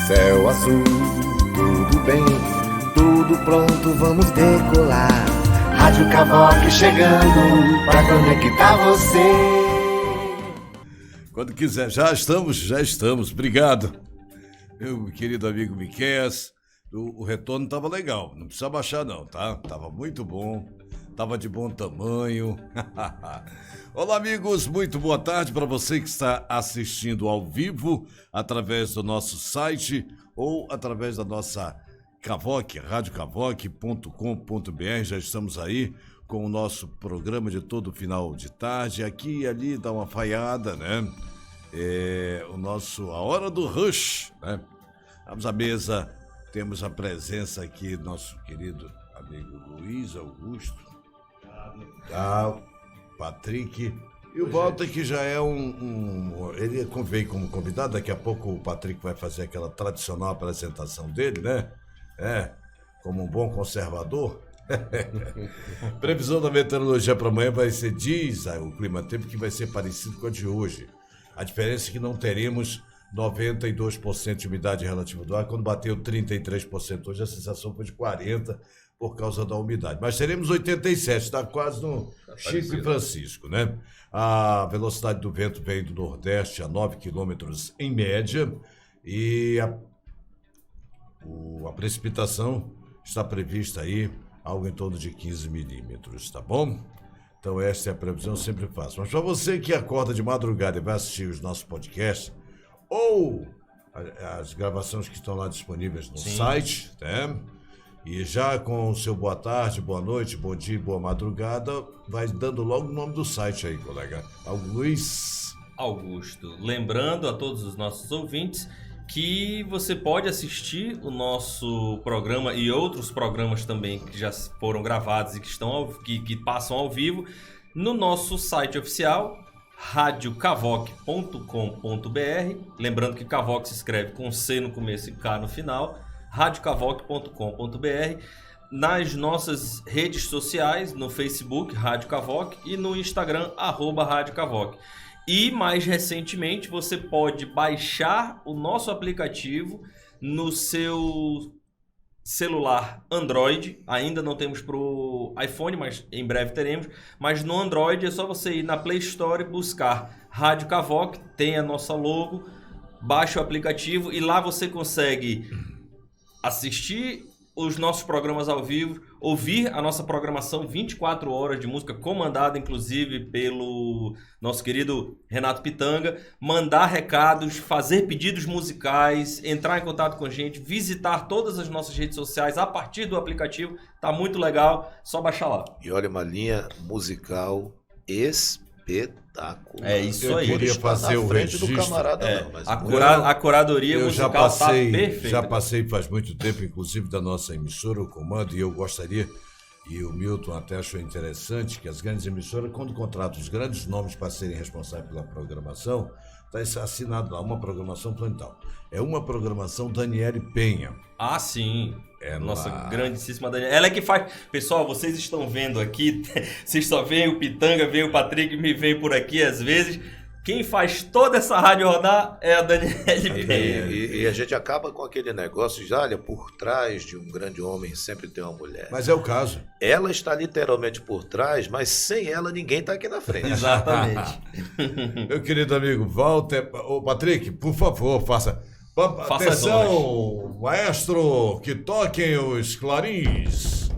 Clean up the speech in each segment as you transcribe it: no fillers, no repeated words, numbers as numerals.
Céu azul, tudo bem, tudo pronto, vamos decolar. Rádio Cavoque chegando pra conectar você. Quando quiser, já estamos. Obrigado, meu querido amigo Miqueias. O retorno estava legal, não precisa baixar não, tá? Tava muito bom, tava de bom tamanho. Olá, amigos, muito boa tarde para você que está assistindo ao vivo através do nosso site ou através da nossa Cavoque, radiocavoque.com.br. Já estamos aí com o nosso programa de todo final de tarde. Aqui e ali dá uma falhada, né? A hora do rush, né? Vamos à mesa, temos a presença aqui do nosso querido amigo Luiz Augusto, Patrick e o Walter, que já é ele veio como convidado. Daqui a pouco o Patrick vai fazer aquela tradicional apresentação dele, né? Como um bom conservador. Previsão da meteorologia para amanhã vai ser, diz o clima-tempo, que vai ser parecido com a de hoje. A diferença é que não teremos 92% de umidade relativa do ar. Quando bateu 33% hoje, a sensação foi de 40% por causa da umidade. Mas teremos 87%, está quase no Chico e Francisco, né? A velocidade do vento vem do nordeste a 9 km em média e a precipitação está prevista aí algo em torno de 15 milímetros, tá bom? Então esta é a previsão, eu sempre faço. Mas para você que acorda de madrugada e vai assistir os nossos podcasts ou as gravações que estão lá disponíveis no site, né? E já com o seu boa tarde, boa noite, bom dia, boa madrugada, vai dando logo o nome do site aí, colega. Luiz Augusto. Lembrando a todos os nossos ouvintes que você pode assistir o nosso programa e outros programas também que já foram gravados e que passam ao vivo no nosso site oficial, radiocavoque.com.br. Lembrando que Cavoque se escreve com C no começo e K no final. radiocavoque.com.br, nas nossas redes sociais, no Facebook, Rádio Cavoque, e no Instagram, @Rádio Cavoque. E mais recentemente você pode baixar o nosso aplicativo no seu celular Android. Ainda não temos para o iPhone, mas em breve teremos. Mas no Android é só você ir na Play Store e buscar Rádio Cavoque, tem a nossa logo, baixa o aplicativo e lá você consegue assistir os nossos programas ao vivo, ouvir a nossa programação 24 horas de música, comandada inclusive pelo nosso querido Renato Pitanga, mandar recados, fazer pedidos musicais, entrar em contato com a gente, visitar todas as nossas redes sociais a partir do aplicativo. Tá muito legal, só baixar lá. E olha, uma linha musical espetacular. É isso aí. Eu queria fazer o registro do camarada, não, mas a curadoria musical tá perfeita. Já passei faz muito tempo, inclusive da nossa emissora, o comando, e eu gostaria, e o Milton até achou interessante, que as grandes emissoras, quando contratam os grandes nomes para serem responsáveis pela programação, está assinado lá, uma programação planetal. É uma programação Daniele Penha. Ah, sim. Nossa grandíssima Daniela. Ela é que faz. Pessoal, vocês estão vendo aqui, vocês só veem o Pitanga, veem o Patrick, me veem por aqui às vezes. Quem faz toda essa rádio rodar é a Daniele Penha. E a gente acaba com aquele negócio de, olha, por trás de um grande homem sempre tem uma mulher. Mas é o caso. Ela está literalmente por trás, mas sem ela ninguém está aqui na frente. Exatamente. Meu querido amigo Walter, Patrick, por favor, faça atenção, maestro, que toquem os clarins.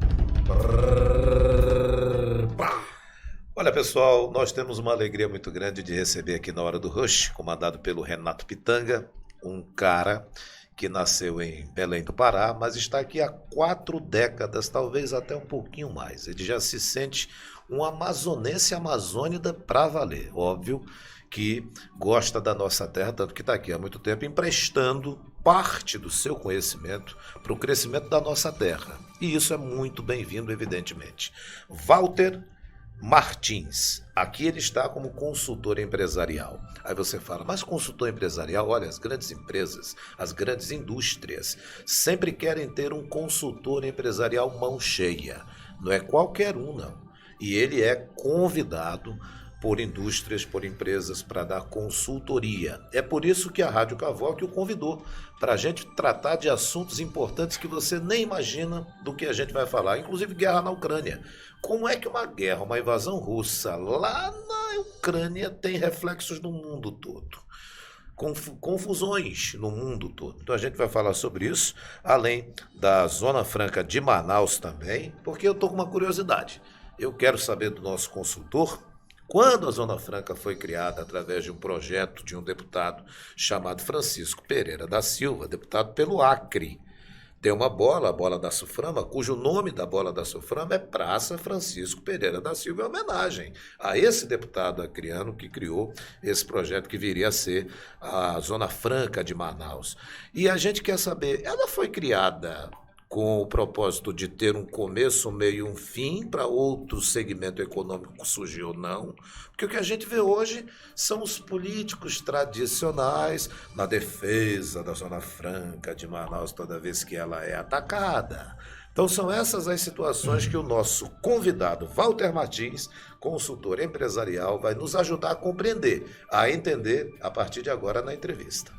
Olha, pessoal, nós temos uma alegria muito grande de receber aqui na Hora do Rush, comandado pelo Renato Pitanga, um cara que nasceu em Belém do Pará, mas está aqui há 4 décadas, talvez até um pouquinho mais. Ele já se sente um amazonense amazônida pra valer, óbvio, que gosta da nossa terra, tanto que está aqui há muito tempo emprestando parte do seu conhecimento para o crescimento da nossa terra. E isso é muito bem-vindo, evidentemente. Walter Martins, aqui ele está como consultor empresarial. Aí você fala, mas consultor empresarial, olha, as grandes empresas, as grandes indústrias sempre querem ter um consultor empresarial mão cheia. Não é qualquer um, não. E ele é convidado por indústrias, por empresas, para dar consultoria. É por isso que a Rádio Cavoc o convidou para a gente tratar de assuntos importantes que você nem imagina do que a gente vai falar, inclusive guerra na Ucrânia. Como é que uma guerra, uma invasão russa lá na Ucrânia tem reflexos no mundo todo? Confusões no mundo todo. Então a gente vai falar sobre isso, além da Zona Franca de Manaus também, porque eu estou com uma curiosidade. Eu quero saber do nosso consultor quando a Zona Franca foi criada através de um projeto de um deputado chamado Francisco Pereira da Silva, deputado pelo Acre. Tem uma bola, a bola da Suframa, cujo nome da bola da Suframa é Praça Francisco Pereira da Silva, em homenagem a esse deputado acreano que criou esse projeto que viria a ser a Zona Franca de Manaus. E a gente quer saber, ela foi criada com o propósito de ter um começo, um meio e um fim para outro segmento econômico surgir ou não? Porque o que a gente vê hoje são os políticos tradicionais na defesa da Zona Franca de Manaus toda vez que ela é atacada. Então são essas as situações que o nosso convidado, Walter Martins, consultor empresarial, vai nos ajudar a compreender, a entender a partir de agora na entrevista.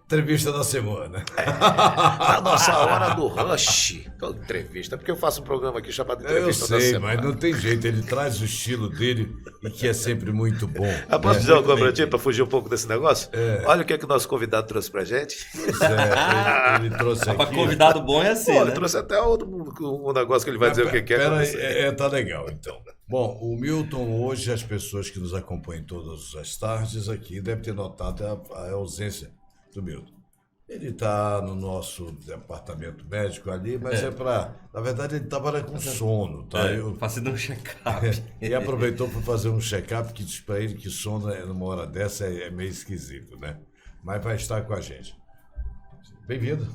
Entrevista da semana. A nossa hora do rush. Entrevista, porque eu faço um programa aqui chamado Entrevista da Semana. Mas não tem jeito, ele traz o estilo dele e que é sempre muito bom. Posso dizer uma coisa pra ti, pra fugir um pouco desse negócio? Olha o que é que o nosso convidado trouxe pra gente. Pois é, ele trouxe aqui. Pra convidado bom é assim, né? Ele trouxe até um negócio que ele vai dizer o que é. Tá legal, então. Bom, o Milton, hoje, as pessoas que nos acompanham todas as tardes aqui devem ter notado a ausência do Milton. Ele está no nosso departamento médico ali, mas na verdade, ele trabalha com sono, tá? Fazendo um check-up. E aproveitou para fazer um check-up que diz para ele que sono numa hora dessa é meio esquisito, né? Mas vai estar com a gente. Bem-vindo.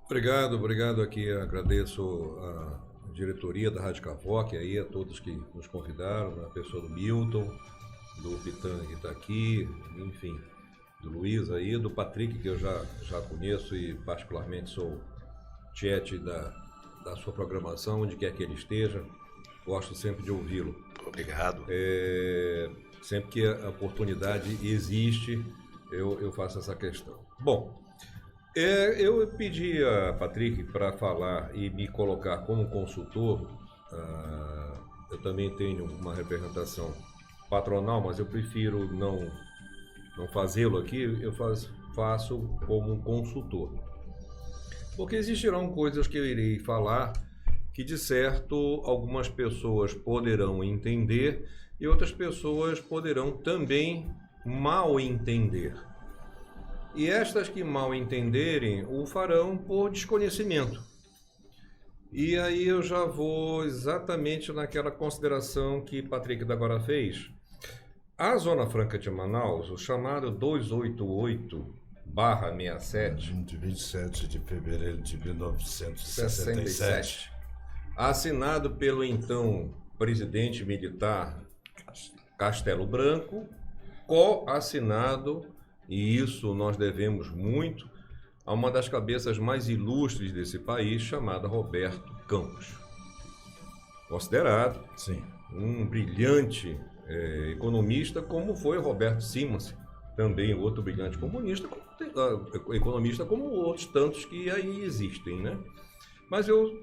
Obrigado aqui, agradeço a diretoria da Rádio Cavoc, aí a todos que nos convidaram, a pessoa do Milton, do Pitanga que está aqui, enfim, do Luiz aí, do Patrick, que eu já conheço e particularmente sou tiete da sua programação, onde quer que ele esteja, gosto sempre de ouvi-lo. Obrigado. Sempre que a oportunidade existe, eu faço essa questão. Bom, eu pedi a Patrick para falar e me colocar como consultor. Eu também tenho uma representação patronal, mas eu prefiro não fazê-lo aqui, eu faço como um consultor. Porque existirão coisas que eu irei falar que, de certo, algumas pessoas poderão entender e outras pessoas poderão também mal entender. E estas que mal entenderem o farão por desconhecimento. E aí eu já vou exatamente naquela consideração que Patrick da agora fez. A Zona Franca de Manaus, o chamado 288/67, de 27 de fevereiro de 1967, assinado pelo então presidente militar Castelo Branco, co-assinado, e isso nós devemos muito, a uma das cabeças mais ilustres desse país, chamada Roberto Campos. Considerado um brilhante economista, como foi Roberto Simonsen, também outro brilhante economista, como outros tantos que aí existem, né? Mas eu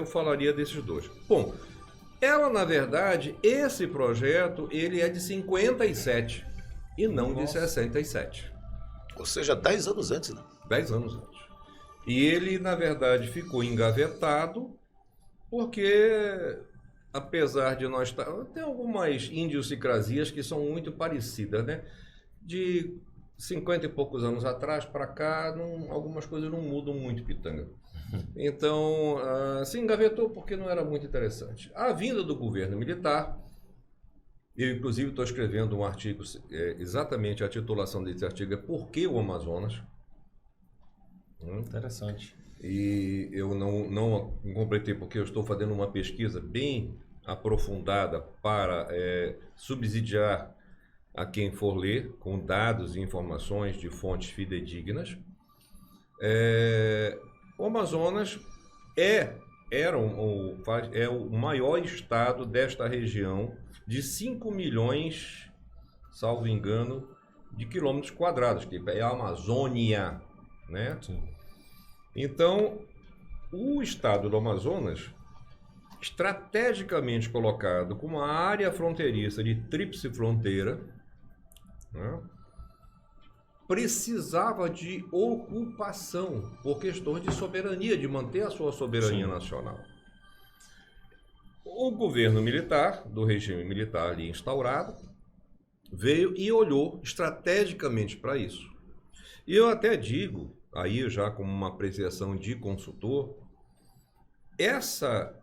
falaria desses dois. Bom, ela, na verdade, esse projeto, ele é de 57 e não de 67. Ou seja, 10 anos antes, né? 10 anos antes. E ele, na verdade, ficou engavetado porque, apesar de nós estar... Tem algumas idiosincrasias que são muito parecidas, né? De 50 e poucos anos atrás para cá, algumas coisas não mudam muito, Pitanga. Então, se engavetou porque não era muito interessante. A vinda do governo militar, eu inclusive estou escrevendo um artigo, exatamente a titulação desse artigo é Por que o Amazonas? Interessante. E eu não completei porque eu estou fazendo uma pesquisa bem aprofundada para subsidiar a quem for ler, com dados e informações de fontes fidedignas. O Amazonas é é o maior estado desta região, de 5 milhões, salvo engano, de quilômetros quadrados, que é a Amazônia, né? Sim. Então, o estado do Amazonas, estrategicamente colocado como uma área fronteiriça de tríplice fronteira, né, precisava de ocupação por questões de soberania, de manter a sua soberania nacional. O governo militar, do regime militar ali instaurado, veio e olhou estrategicamente para isso. E eu até digo, aí já como uma apreciação de consultor, essa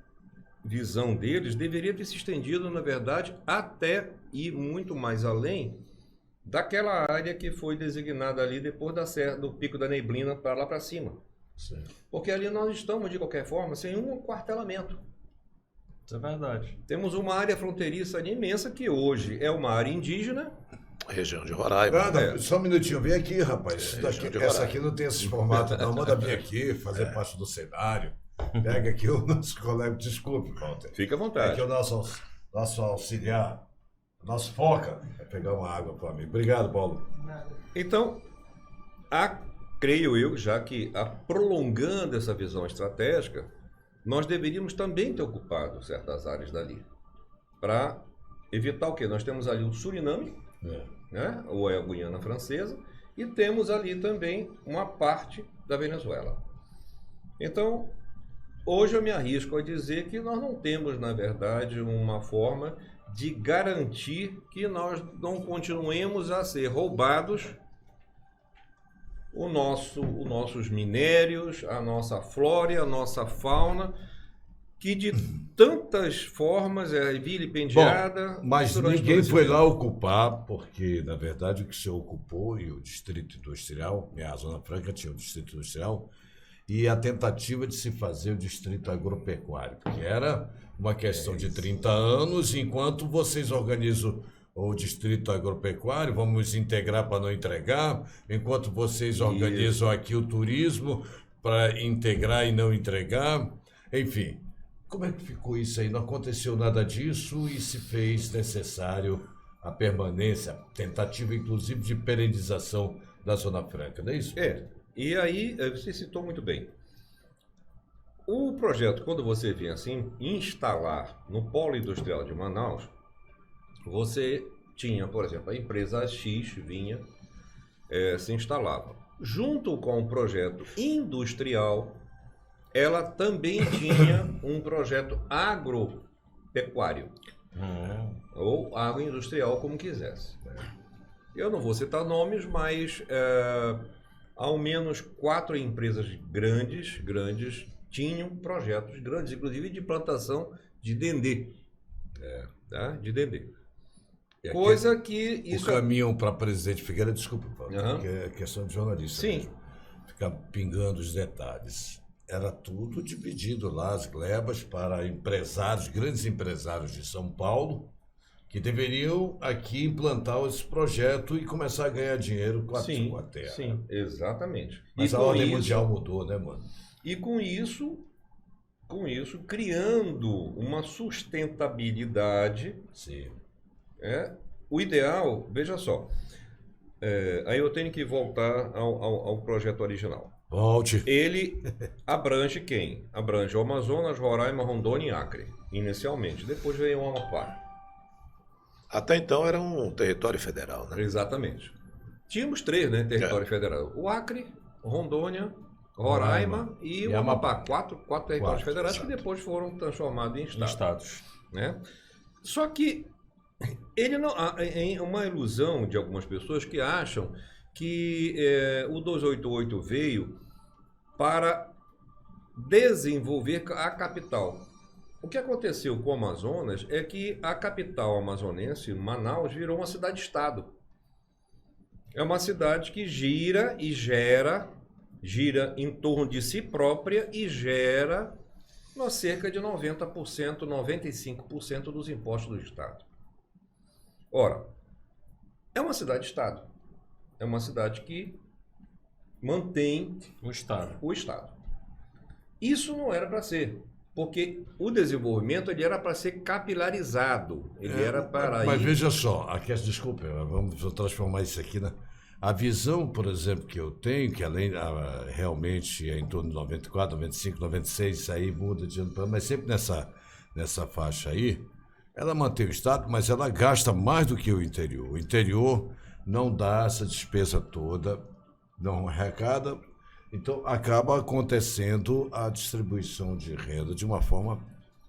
visão deles deveria ter se estendido, na verdade, até ir muito mais além daquela área que foi designada ali depois da serra, do Pico da Neblina para lá para cima. Sim. Porque ali nós estamos, de qualquer forma, sem um quartelamento. Isso é verdade. Temos uma área fronteiriça imensa que hoje é uma área indígena. Região de Roraima. Nada, só um minutinho, vem aqui, rapaz. Isso daqui- região de essa Roraima. aqui não tem esses formatos, não. Manda vir aqui, fazer parte do cenário. Pega aqui o nosso colega. Desculpe, Walter. Fica à Aqui vontade. o nosso auxiliar, nosso foca, vai pegar uma água para mim. Obrigado, Paulo. Então, creio eu, já que prolongando essa visão estratégica, nós deveríamos também ter ocupado certas áreas dali. Para evitar o quê? Nós temos ali o Suriname, né? Ou é a Guiana Francesa, e temos ali também uma parte da Venezuela. Então, hoje eu me arrisco a dizer que nós não temos, na verdade, uma forma de garantir que nós não continuemos a ser roubados os nossos minérios, a nossa flora, a nossa fauna, que de tantas formas é vilipendiada. Mas durante todo ninguém esse foi tempo. lá ocupar, porque, na verdade, o que se ocupou, e o Distrito Industrial, a Zona Franca tinha o Distrito Industrial, e a tentativa de se fazer o Distrito Agropecuário, que era uma questão de 30 anos, enquanto vocês organizam o Distrito Agropecuário, vamos integrar para não entregar, enquanto vocês organizam aqui o turismo para integrar e não entregar, enfim. Como é que ficou isso aí? Não aconteceu nada disso e se fez necessário a permanência, tentativa inclusive de perenização da Zona Franca, não é isso? E aí, você citou muito bem. O projeto, quando você vem assim, instalar no polo industrial de Manaus, você tinha, por exemplo, a empresa X vinha, se instalava. Junto com o projeto industrial, ela também tinha um projeto agropecuário, ou agroindustrial, como quisesse. Eu não vou citar nomes, mas ao menos 4 empresas grandes tinham projetos grandes, inclusive de plantação de dendê. Tá? De dendê. E aqui, Coisa que isso... o caminho para presidente Figueiredo, desculpa, Paulo, Aham. porque é questão de jornalista. Sim. Mesmo. Ficar pingando os detalhes. Era tudo dividido lá, as glebas, para empresários, grandes empresários de São Paulo, que deveriam aqui implantar esse projeto e começar a ganhar dinheiro com a terra. Sim, exatamente. Mas E a com ordem isso- mundial mudou, né, mano? E com isso, criando uma sustentabilidade, Sim. o ideal, veja só, aí eu tenho que voltar ao projeto original. Volte. Ele abrange quem? Abrange o Amazonas, Roraima, Rondônia e Acre, inicialmente. Depois veio o Amapá. Até então era um território federal, né? Exatamente. Tínhamos 3, né, território federal. O Acre, Rondônia, Roraima e o Amapá. Quatro territórios federais que depois foram transformados em estados. Né? Só que ele não, é uma ilusão de algumas pessoas que acham que o 288 veio para desenvolver a capital. O que aconteceu com o Amazonas é que a capital amazonense, Manaus, virou uma cidade-estado. É uma cidade que gira e gira em torno de si própria e gera cerca de 90%, 95% dos impostos do Estado. Ora, é uma cidade-estado. É uma cidade que mantém O Estado. o Estado. Isso não era para ser. Porque o desenvolvimento ele era para ser capilarizado, ele era para Mas ir... veja só, desculpa, vamos transformar isso aqui a visão, por exemplo, que eu tenho, que além realmente é em torno de 94, 95, 96, isso aí muda de ano para ano, mas sempre nessa faixa aí, ela mantém o Estado, mas ela gasta mais do que o interior. O interior não dá essa despesa toda, não arrecada, então acaba acontecendo a distribuição de renda de uma forma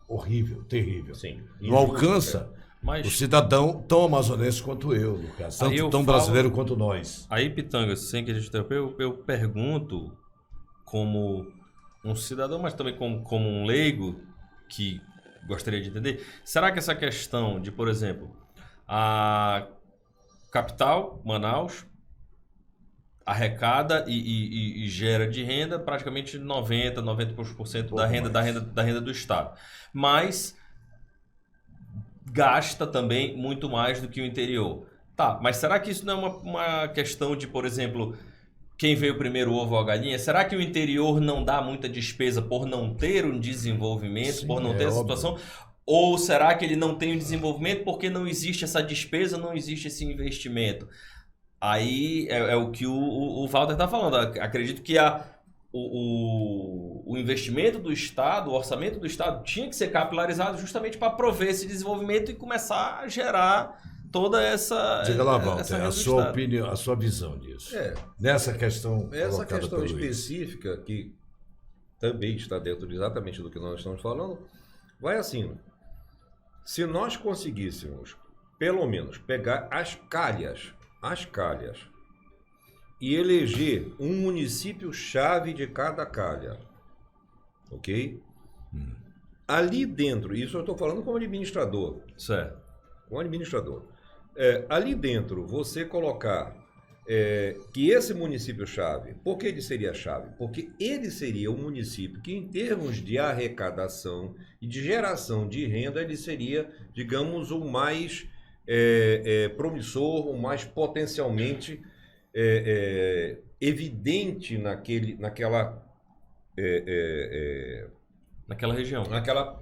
horrível, terrível. Sim, não alcança Mas o cidadão tão amazonense quanto eu, no caso, Aí eu tão falo- brasileiro quanto nós. aí, Pitanga, sem querer te interromper, eu pergunto como um cidadão, mas também como um leigo que gostaria de entender, será que essa questão de, por exemplo, a capital, Manaus, arrecada e gera de renda praticamente 90% da renda do Estado. Mas gasta também muito mais do que o interior. Tá, mas será que isso não é uma questão de, por exemplo, quem veio primeiro, o ovo ou a galinha? Será que o interior não dá muita despesa por não ter um desenvolvimento, Sim, por não ter essa óbvio. situação? Ou será que ele não tem um desenvolvimento porque não existe essa despesa, não existe esse investimento? Aí é o que o Walter está falando. Acredito que o investimento do Estado, o orçamento do Estado tinha que ser capilarizado justamente para prover esse desenvolvimento e começar a gerar toda essa... Diga lá, essa Walter, renda a do sua Estado. opinião, a sua visão disso. Nessa questão Essa colocada questão pelo Luiz. específica, que também está dentro exatamente do que nós estamos falando, vai assim. Se nós conseguíssemos, pelo menos, pegar as calhas, e eleger um município-chave de cada calha, ok? Ali dentro, isso eu estou falando como administrador, Certo. ali dentro, você colocar que esse município-chave, por que ele seria chave? Porque ele seria um município que, em termos de arrecadação e de geração de renda, ele seria, digamos, o mais promissor, o mais potencialmente evidente naquela Naquela região.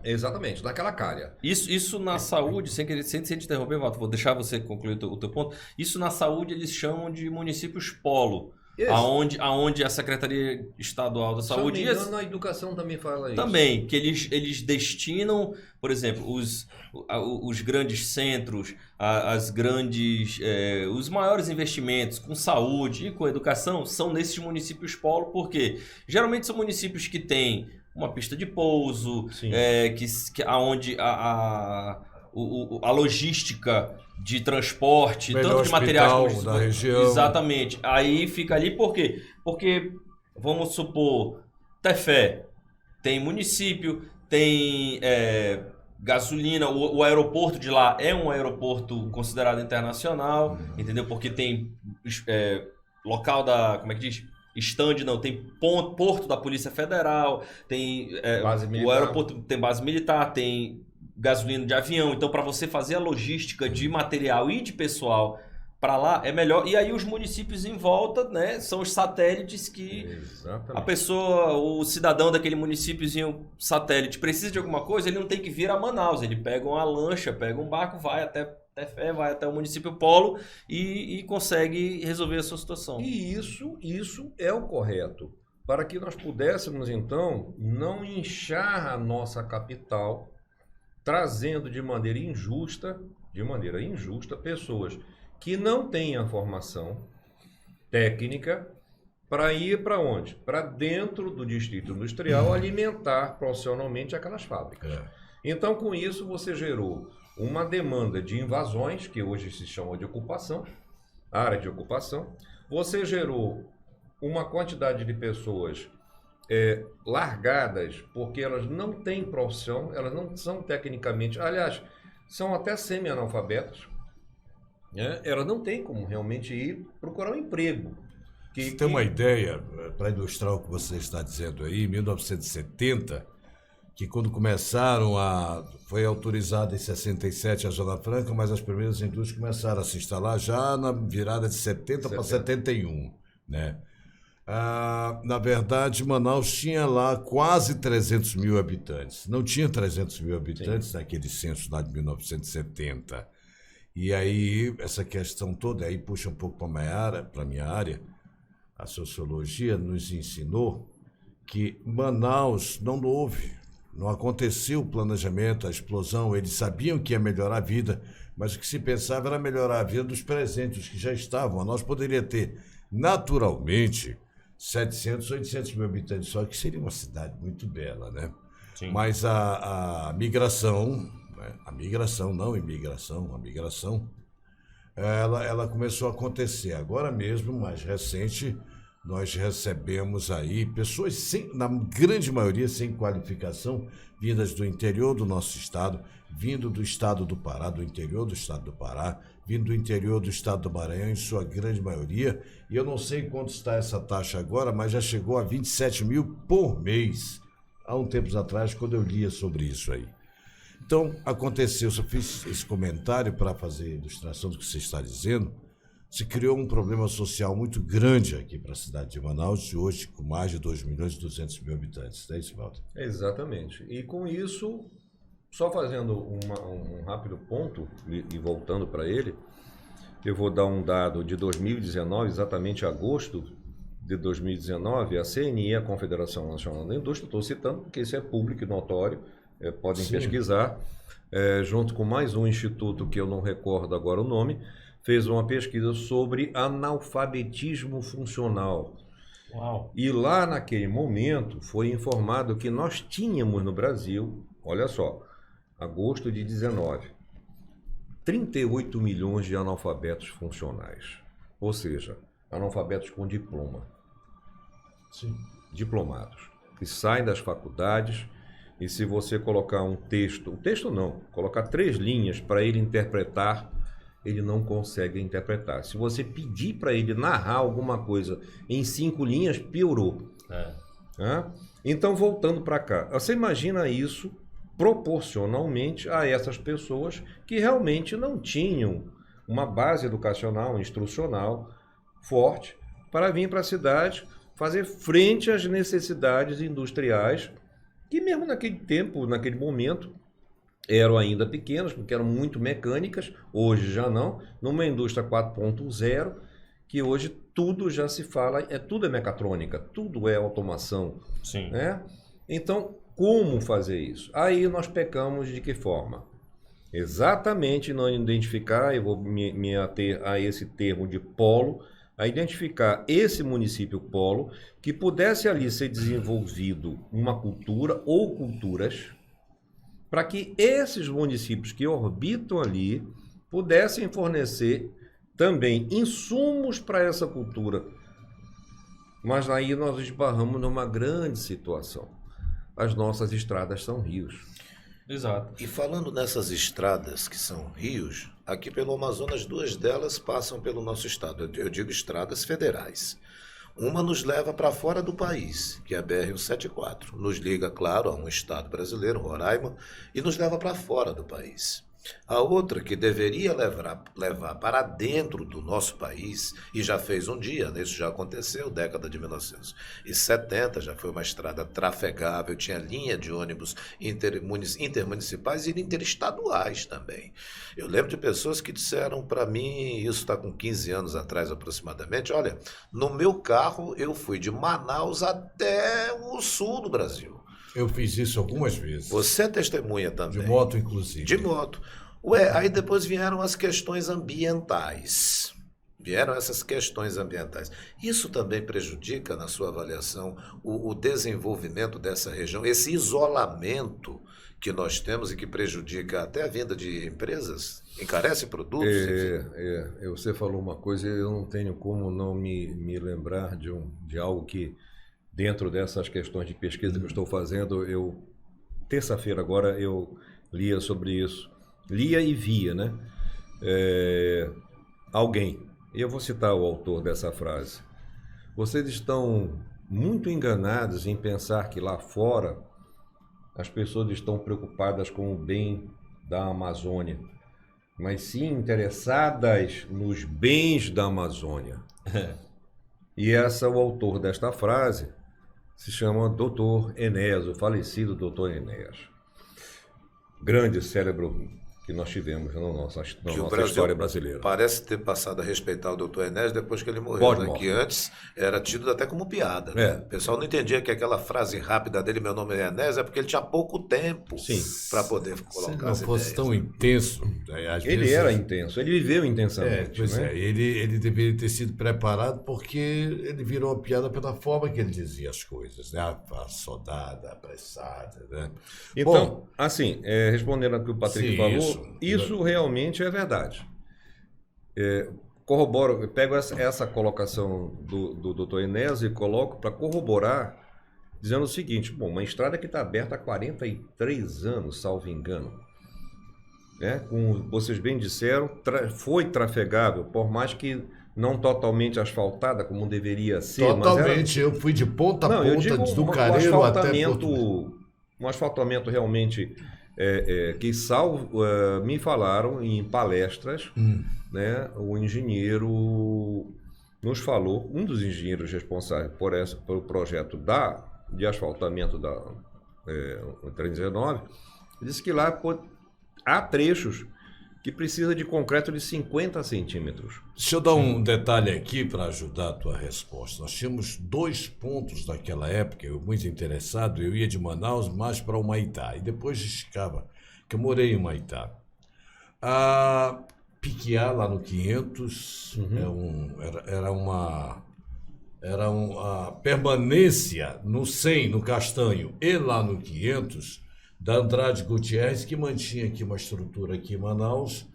exatamente, naquela calha. Isso na saúde, sem te interromper, Walter, vou deixar você concluir o teu ponto. Isso na saúde eles chamam de municípios polo, Isso. aonde a Secretaria Estadual da Se eu não Saúde me engano, a educação também fala isso. também, que eles destinam, por exemplo, os grandes centros, os maiores investimentos com saúde e com educação são nesses municípios polo, porque geralmente são municípios que têm uma pista de pouso, Sim. Onde a logística de transporte, Melhor tanto de materiais hospital da região. Exatamente. Aí fica ali por quê? Porque, vamos supor, Tefé tem município, tem gasolina, o aeroporto de lá é um aeroporto considerado internacional, entendeu? Porque tem local como é que diz? Stand não, tem porto da Polícia Federal, tem Base militar. o aeroporto tem base militar, tem gasolina de avião, então para você fazer a logística de material e de pessoal para lá é melhor. E aí os municípios em volta, né, são os satélites que Exatamente. a pessoa, o cidadão daquele municípiozinho satélite precisa de alguma coisa, ele não tem que vir a Manaus, ele pega uma lancha, pega um barco, vai até Tefé, vai até o município polo e consegue resolver a sua situação. E isso é o correto, para que nós pudéssemos, então, não inchar a nossa capital, trazendo de maneira injusta, pessoas que não têm a formação técnica para ir para onde? Para dentro do distrito industrial alimentar profissionalmente aquelas fábricas. Então, com isso, você gerou uma demanda de invasões, que hoje se chama de ocupação, área de ocupação. Você gerou uma quantidade de pessoas largadas, porque elas não têm profissão, elas não são tecnicamente, aliás, são até semi-analfabetas, né? Elas não têm como realmente ir procurar um emprego. Você tem uma ideia, para ilustrar o que você está dizendo aí, em 1970, que quando começaram foi autorizada em 67 a Zona Franca, mas as primeiras indústrias começaram a se instalar já na virada de 70 para 71, né? Na verdade, Manaus tinha lá quase 300 mil habitantes. Não tinha 300 mil habitantes naquele censo lá de 1970. E aí, essa questão toda, aí puxa um pouco para a minha área, a sociologia nos ensinou que Manaus não houve, não aconteceu o planejamento, a explosão, eles sabiam que ia melhorar a vida, mas o que se pensava era melhorar a vida dos presentes, que já estavam. Manaus poderia ter, naturalmente, 700, 800 mil habitantes, só que seria uma cidade muito bela, né? Sim. Mas a migração, né? A migração, não imigração, a migração, ela começou a acontecer. Agora mesmo, mais recente, nós recebemos aí pessoas, na grande maioria, sem qualificação, vindas do interior do nosso estado, vindo do estado do Pará, do interior do estado do Pará, vindo do interior do estado do Maranhão, em sua grande maioria. E eu não sei quanto está essa taxa agora, mas já chegou a 27 mil por mês, há um tempo atrás, quando eu lia sobre isso aí. Então, aconteceu, eu só fiz esse comentário para fazer a ilustração do que você está dizendo. Se criou um problema social muito grande aqui para a cidade de Manaus, de hoje com mais de 2 milhões e 200 mil habitantes. É isso, Walter? Exatamente. E com isso, só fazendo um rápido ponto e voltando para ele, eu vou dar um dado de 2019, exatamente agosto de 2019, a CNI, a Confederação Nacional da Indústria, estou citando porque isso é público e notório, podem Sim. pesquisar, junto com mais um instituto que eu não recordo agora o nome, fez uma pesquisa sobre analfabetismo funcional. Uau. E lá naquele momento foi informado que nós tínhamos no Brasil, olha só, agosto de 19, 38 milhões de analfabetos funcionais. Ou seja, analfabetos com diploma. Sim. Diplomados, que saem das faculdades e se você colocar um texto não, colocar 3 linhas para ele interpretar, ele não consegue interpretar. Se você pedir para ele narrar alguma coisa em 5 linhas, piorou. Então, voltando para cá, você imagina isso proporcionalmente a essas pessoas que realmente não tinham uma base educacional, instrucional forte para vir para a cidade fazer frente às necessidades industriais que mesmo naquele tempo, naquele momento, eram ainda pequenas, porque eram muito mecânicas, hoje já não, numa indústria 4.0, que hoje tudo já se fala, tudo é mecatrônica, tudo é automação. Sim. Né? Então, como fazer isso? Aí nós pecamos de que forma? Exatamente não identificar, eu vou me ater a esse termo de polo, a identificar esse município polo, que pudesse ali ser desenvolvido uma cultura ou culturas, para que esses municípios que orbitam ali pudessem fornecer também insumos para essa cultura. Mas aí nós esbarramos numa grande situação. As nossas estradas são rios. Exato. E falando nessas estradas que são rios, aqui pelo Amazonas 2 delas passam pelo nosso estado. Eu digo estradas federais. Uma nos leva para fora do país, que é a BR-174. Nos liga, claro, a um estado brasileiro, Roraima, e nos leva para fora do país. A outra, que deveria levar para dentro do nosso país, e já fez um dia, né? Isso já aconteceu, década de 1970, já foi uma estrada trafegável, tinha linha de ônibus intermunicipais e interestaduais também. Eu lembro de pessoas que disseram para mim, isso está com 15 anos atrás aproximadamente, olha, no meu carro eu fui de Manaus até o sul do Brasil. Eu fiz isso algumas vezes. Você é testemunha também. De moto, inclusive. De moto. Ué, aí depois vieram as questões ambientais. Vieram essas questões ambientais. Isso também prejudica, na sua avaliação, o desenvolvimento dessa região, esse isolamento que nós temos e que prejudica até a vinda de empresas, encarece produtos? Você falou uma coisa, eu não tenho como não me lembrar de algo que, dentro dessas questões de pesquisa que eu estou fazendo, terça-feira agora eu lia sobre isso. Lia e via, né? Alguém, eu vou citar o autor dessa frase. Vocês estão muito enganados em pensar que lá fora as pessoas estão preocupadas com o bem da Amazônia, mas sim interessadas nos bens da Amazônia. E o autor desta frase se chama Dr. Enéas, o falecido Dr. Enéas. Grande cérebro que nós tivemos na nossa história brasileira. Parece ter passado a respeitar o doutor Enéas depois que ele morreu, Pode né? morrer. Que antes era tido até como piada. É. O pessoal não entendia que aquela frase rápida dele, meu nome é Enéas, é porque ele tinha pouco tempo para poder Se colocar não as fosse ideias. tão intenso, às Ele vezes, era intenso, ele viveu intensamente. Pois né? é, ele deveria ter sido preparado porque ele virou uma piada pela forma que ele dizia as coisas, né? A soldada, apressada, né? Então, Bom, assim, respondendo ao que o Patrick sim, falou, isso realmente é verdade. Corroboro, eu pego essa colocação do Dr. Enéas e coloco para corroborar, dizendo o seguinte: bom, uma estrada que está aberta há 43 anos, salvo engano, né? Como vocês bem disseram, foi trafegável, por mais que não totalmente asfaltada como deveria ser. totalmente, eu fui de ponta a Não, eu ponta, digo do Careiro até Porto. um asfaltamento realmente que me falaram em palestras, né? O engenheiro nos falou, um dos engenheiros responsáveis pelo projeto de asfaltamento da 319, disse que lá há trechos que precisa de concreto de 50 centímetros. Deixa eu dar um detalhe aqui para ajudar a tua resposta. Nós tínhamos 2 pontos naquela época, eu muito interessado, eu ia de Manaus mais para o Humaitá, e depois esticava, que eu morei em Humaitá. A Piquiá, lá no 500, era uma permanência no 100, no Castanho, e lá no 500, da Andrade Gutierrez, que mantinha aqui uma estrutura aqui em Manaus,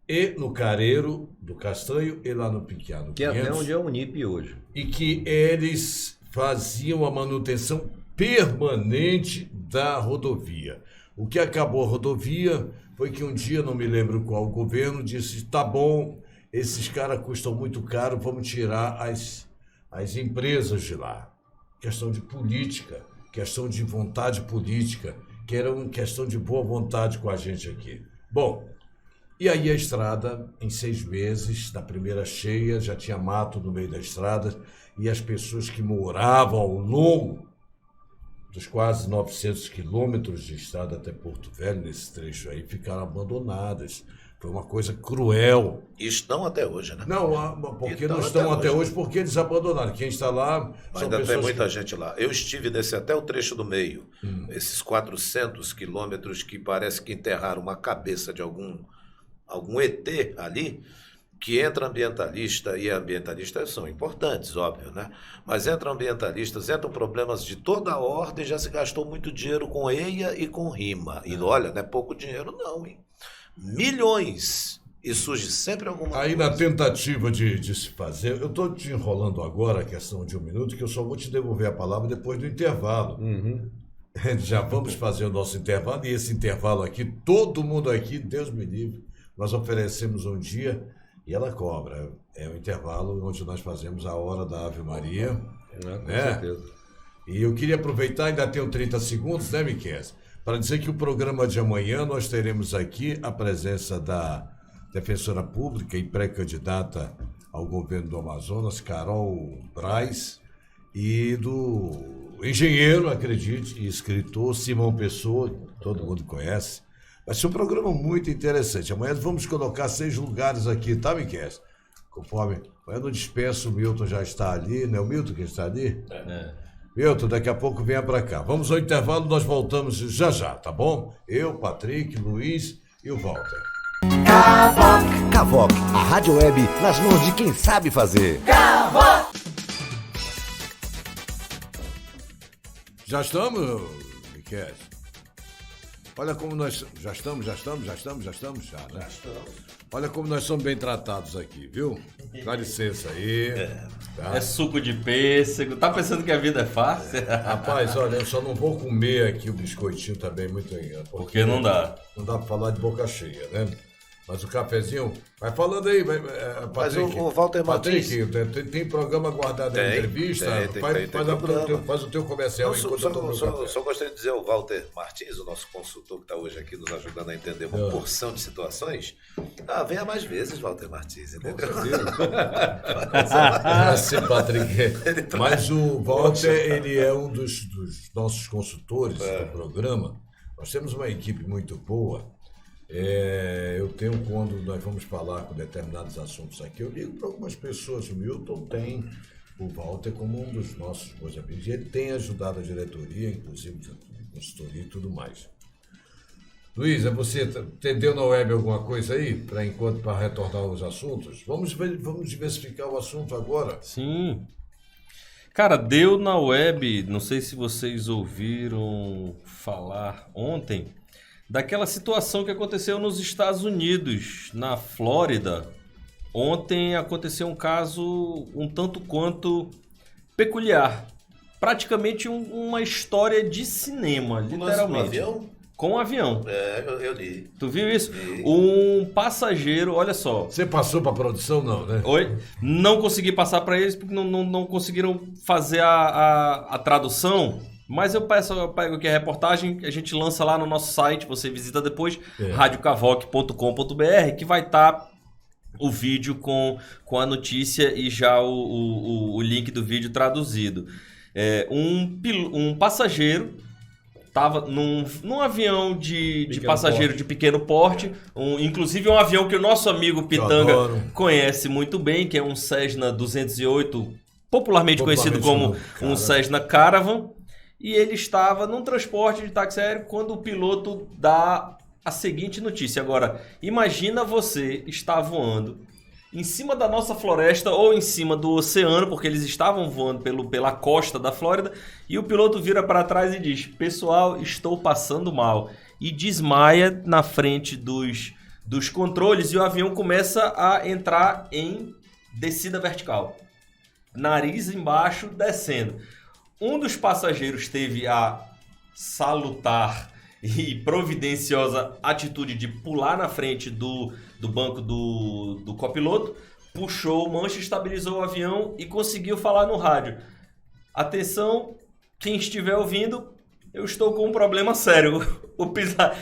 e no Careiro, do Castanho, e lá no Piquiá, no 500. Que é até onde é o Unip hoje. E que eles faziam a manutenção permanente da rodovia. O que acabou a rodovia foi que um dia, não me lembro qual governo, disse: tá bom, esses caras custam muito caro, vamos tirar as empresas de lá. Questão de política, questão de vontade política, que era uma questão de boa vontade com a gente aqui. Bom, e aí a estrada, em 6 meses, na primeira cheia, já tinha mato no meio da estrada, e as pessoas que moravam ao longo dos quase 900 quilômetros de estrada até Porto Velho, nesse trecho aí, ficaram abandonadas. Foi uma coisa cruel. E estão até hoje, né? Não, porque não estão até hoje, porque eles abandonaram. Quem está lá são Ainda tem pessoas muita gente lá. Eu estive nesse até o trecho do meio, esses 400 quilômetros que parece que enterraram uma cabeça de algum ET ali, que entra ambientalista, e ambientalistas são importantes, óbvio, né? Mas entram ambientalistas, entram problemas de toda a ordem, já se gastou muito dinheiro com EIA e com RIMA. E olha, não é pouco dinheiro não, hein? Milhões! E surge sempre alguma coisa. Aí na tentativa de se fazer, eu estou te enrolando agora a questão de 1 minuto, que eu só vou te devolver a palavra depois do intervalo. Já vamos fazer o nosso intervalo, e esse intervalo aqui, todo mundo aqui, Deus me livre, nós oferecemos um dia e ela cobra. É o intervalo onde nós fazemos a hora da Ave Maria. Com certeza. E eu queria aproveitar, ainda tenho 30 segundos, né, Miquel? Para dizer que o programa de amanhã nós teremos aqui a presença da defensora pública e pré-candidata ao governo do Amazonas, Carol Braz, e do engenheiro, acredite, e escritor Simão Pessoa, que todo mundo conhece. Vai ser um programa muito interessante. Amanhã vamos colocar 6 lugares aqui, tá, Miquel? Conforme. Amanhã não dispenso, o Milton já está ali, né? O Milton que está ali? Milton, daqui a pouco venha para cá. Vamos ao intervalo, nós voltamos já, tá bom? Eu, Patrick, Luiz e o Walter. Cavoc, a rádio web nas mãos de quem sabe fazer. Já estamos, Miquel? Olha como nós... Já estamos, né? Olha como nós somos bem tratados aqui, viu? Dá licença aí. Tá? É suco de pêssego. Tá pensando que a vida é fácil? Rapaz, olha, eu só não vou comer aqui o biscoitinho também muito ainda. Porque não dá. Não dá pra falar de boca cheia, né? Mas o cafezinho... Vai falando aí, Mas Patrick. o Walter Martins... Patrick, tem programa guardado em entrevista? Faz o teu comercial Não, aí enquanto eu tomo meu café. só gostaria de dizer ao Walter Martins, o nosso consultor que está hoje aqui nos ajudando a entender uma porção de situações. Venha mais vezes, Walter Martins, entendeu? Sim, Patrick. Mas o Walter, ele é um dos nossos consultores do programa. Nós temos uma equipe muito boa. Eu tenho, quando nós vamos falar com determinados assuntos aqui, eu ligo para algumas pessoas. O Milton tem o Walter como um dos nossos bons amigos. E ele tem ajudado a diretoria, inclusive consultoria e tudo mais. Luísa, você entendeu na web alguma coisa aí, para retornar os assuntos? Vamos diversificar o assunto agora. Sim. Cara, deu na web, não sei se vocês ouviram falar ontem, daquela situação que aconteceu nos Estados Unidos, na Flórida. Ontem aconteceu um caso um tanto quanto peculiar. Praticamente uma história de cinema, literalmente. Com um avião? Eu li. Tu viu isso? Li. Um passageiro, olha só. Você passou para a produção, não, né? Oi? Não consegui passar para eles porque não conseguiram fazer a tradução. Mas eu pego aqui a reportagem, a gente lança lá no nosso site, você visita depois, radiocavoc.com.br, que vai estar o vídeo com a notícia e já o link do vídeo traduzido. Um passageiro estava num avião de passageiro porte. De pequeno porte, inclusive um avião que o nosso amigo Pitanga conhece muito bem, que é um Cessna 208, popularmente conhecido como um Cessna Caravan. E ele estava num transporte de táxi aéreo quando o piloto dá a seguinte notícia. Agora, imagina você estar voando em cima da nossa floresta ou em cima do oceano, porque eles estavam voando pela costa da Flórida, e o piloto vira para trás e diz: pessoal, estou passando mal. E desmaia na frente dos controles e o avião começa a entrar em descida vertical. Nariz embaixo, descendo. Um dos passageiros teve a salutar e providenciosa atitude de pular na frente do banco do copiloto, puxou o manche, estabilizou o avião e conseguiu falar no rádio: atenção, quem estiver ouvindo, eu estou com um problema sério.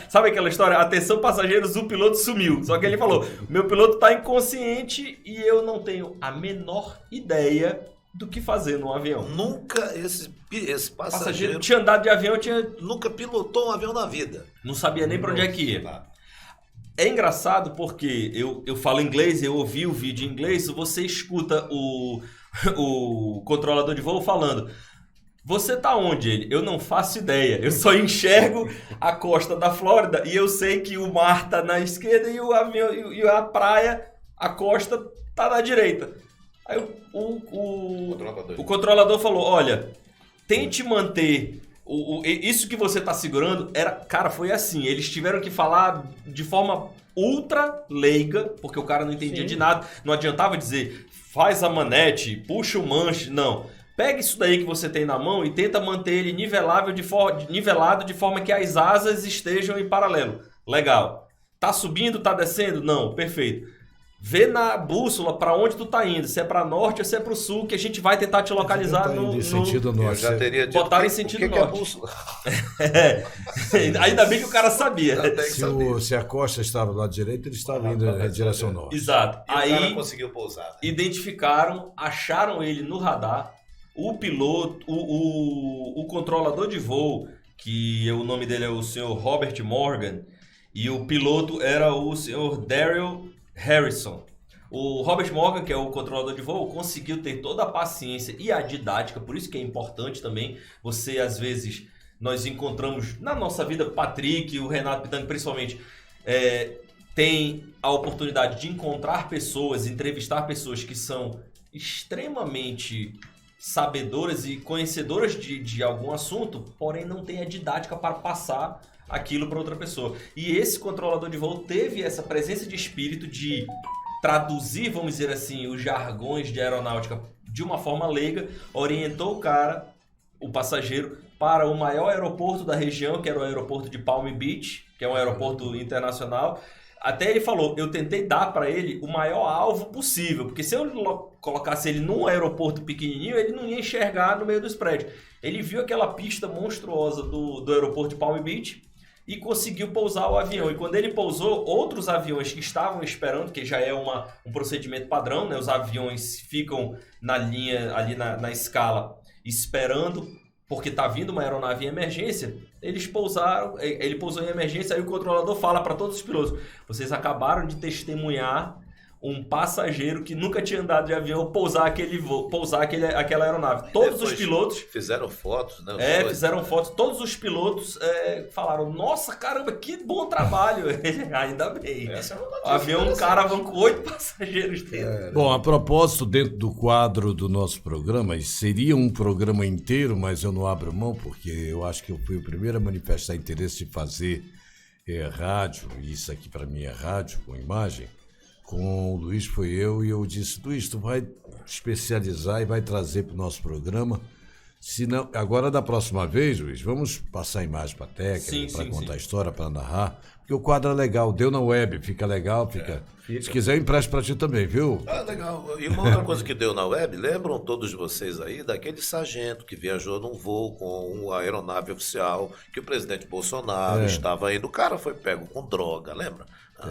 Sabe aquela história? Atenção, passageiros, o piloto sumiu. Só que ele falou: meu piloto está inconsciente e eu não tenho a menor ideia do que fazer num avião. Nunca esse passageiro tinha andado de avião, nunca pilotou um avião na vida. Não sabia nem para onde é que ia. É engraçado porque eu falo inglês, eu ouvi o vídeo em inglês, você escuta o controlador de voo falando: você tá onde? Ele? Eu não faço ideia. Eu só enxergo a costa da Flórida e eu sei que o mar tá na esquerda e o avião e a praia, a costa tá na direita. Aí o controlador falou: olha, tente manter isso que você está segurando. Cara, foi assim, eles tiveram que falar de forma ultra leiga, porque o cara não entendia de nada. Não adiantava dizer: faz a manete, puxa o manche. Não, pega isso daí que você tem na mão e tenta manter ele nivelado de forma que as asas estejam em paralelo. Legal. Tá subindo, tá descendo? Não, perfeito. Vê na bússola para onde tu tá indo, se é para norte ou se é para o sul, que a gente vai tentar te localizar no sentido norte. Eu já teria dito botar em sentido norte. Que é a bússola? Ainda bem que o cara sabia. Se a costa estava do lado direito, ele estava indo em direção norte. Exato. E aí o cara conseguiu pousar. Né? Identificaram, acharam ele no radar, o piloto, o controlador de voo, que o nome dele é o senhor Robert Morgan, e o piloto era o senhor Daryl Harrison. O Robert Morgan, que é o controlador de voo, conseguiu ter toda a paciência e a didática, por isso que é importante também. Você, às vezes, nós encontramos na nossa vida, Patrick, o Renato Pitanga principalmente, tem a oportunidade de encontrar pessoas, entrevistar pessoas que são extremamente sabedoras e conhecedoras de algum assunto, porém não tem a didática para passar aquilo para outra pessoa. E esse controlador de voo teve essa presença de espírito de traduzir, vamos dizer assim, os jargões de aeronáutica de uma forma leiga, orientou o passageiro, para o maior aeroporto da região, que era o aeroporto de Palm Beach, que é um aeroporto internacional. Até ele falou, eu tentei dar para ele o maior alvo possível, porque se eu colocasse ele num aeroporto pequenininho, ele não ia enxergar no meio dos prédios. Ele viu aquela pista monstruosa do aeroporto de Palm Beach e conseguiu pousar o avião. E quando ele pousou, outros aviões que estavam esperando, que já é um procedimento padrão, né? Os aviões ficam na linha, ali na escala, esperando, porque tá vindo uma aeronave em emergência. Eles pousaram, ele pousou em emergência, aí o controlador fala para todos os pilotos: vocês acabaram de testemunhar um passageiro que nunca tinha andado de avião pousar aquela aeronave. Todos os pilotos fizeram fotos, né? Fizeram fotos. Todos os pilotos falaram: nossa, caramba, que bom trabalho. Ainda bem. O avião, um Caravan com 8 passageiros dentro. Bom, a propósito, dentro do quadro do nosso programa, seria um programa inteiro, mas eu não abro mão, porque eu acho que eu fui o primeiro a manifestar interesse de fazer rádio, e isso aqui para mim é rádio com imagem. Com o Luiz foi eu, e eu disse: Luiz, tu vai especializar e vai trazer para o nosso programa. Se não, agora da próxima vez, Luiz, vamos passar a imagem para a técnica, para contar a história, para narrar, porque o quadro é legal, deu na web, fica legal, fica. Se quiser, eu empresto para ti também, viu? Ah, legal. E uma outra coisa que deu na web, lembram todos vocês aí daquele sargento que viajou num voo com uma aeronave oficial que o presidente Bolsonaro estava indo. O cara foi pego com droga, lembra?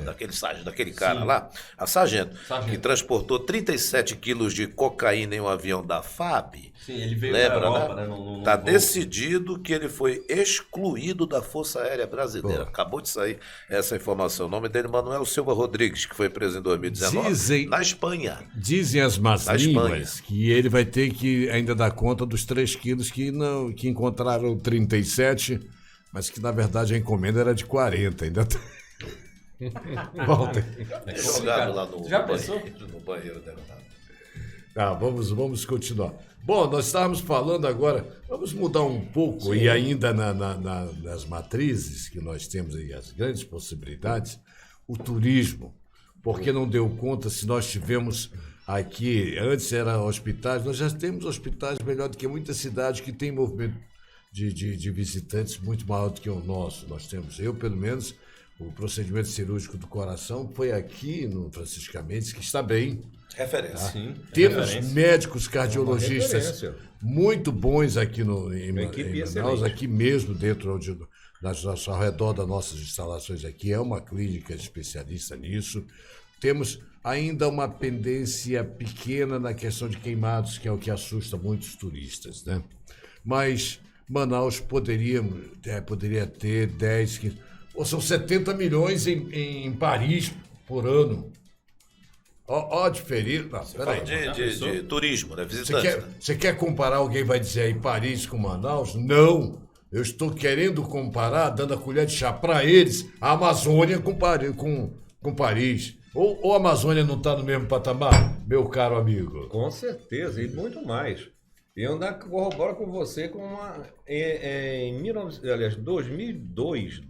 Daquele sargento, daquele cara lá, a sargento, que transportou 37 quilos de cocaína em um avião da FAB. Sim, ele veio lembra, da Europa, né? Tá decidido que ele foi excluído da Força Aérea Brasileira. Acabou de sair essa informação. O nome dele é Manuel Silva Rodrigues, que foi preso em 2019 na Espanha. Dizem as más línguas que ele vai ter que ainda dar conta dos 3 quilos que encontraram 37, mas que na verdade a encomenda era de 40. Ainda tem. Volta. Jogado lá no banheiro dela. Vamos continuar. Bom, nós estávamos falando agora, vamos mudar um pouco, e ainda nas matrizes que nós temos aí, as grandes possibilidades, o turismo. Porque não deu conta se nós tivemos aqui, antes eram hospitais, nós já temos hospitais melhor do que muitas cidades que têm movimento de visitantes muito maior do que o nosso. Nós temos, pelo menos, o procedimento cirúrgico do coração foi aqui no Francisco Mendes, que está bem. Referência. Sim, temos médicos cardiologistas muito bons aqui em Manaus, aqui mesmo dentro ao redor das nossas instalações aqui. É uma clínica especialista nisso. Temos ainda uma pendência pequena na questão de queimados, que é o que assusta muitos turistas, né? Mas Manaus poderia ter 10, 15... são 70 milhões em Paris por ano. Ó, diferir. De turismo, né? Visitantes. Você quer comparar, alguém vai dizer aí, Paris com Manaus? Não. Eu estou querendo comparar, dando a colher de chá para eles, a Amazônia com Paris. Ou a Amazônia não está no mesmo patamar, meu caro amigo? Com certeza, e muito mais. Eu ainda corroboro com você em 2002,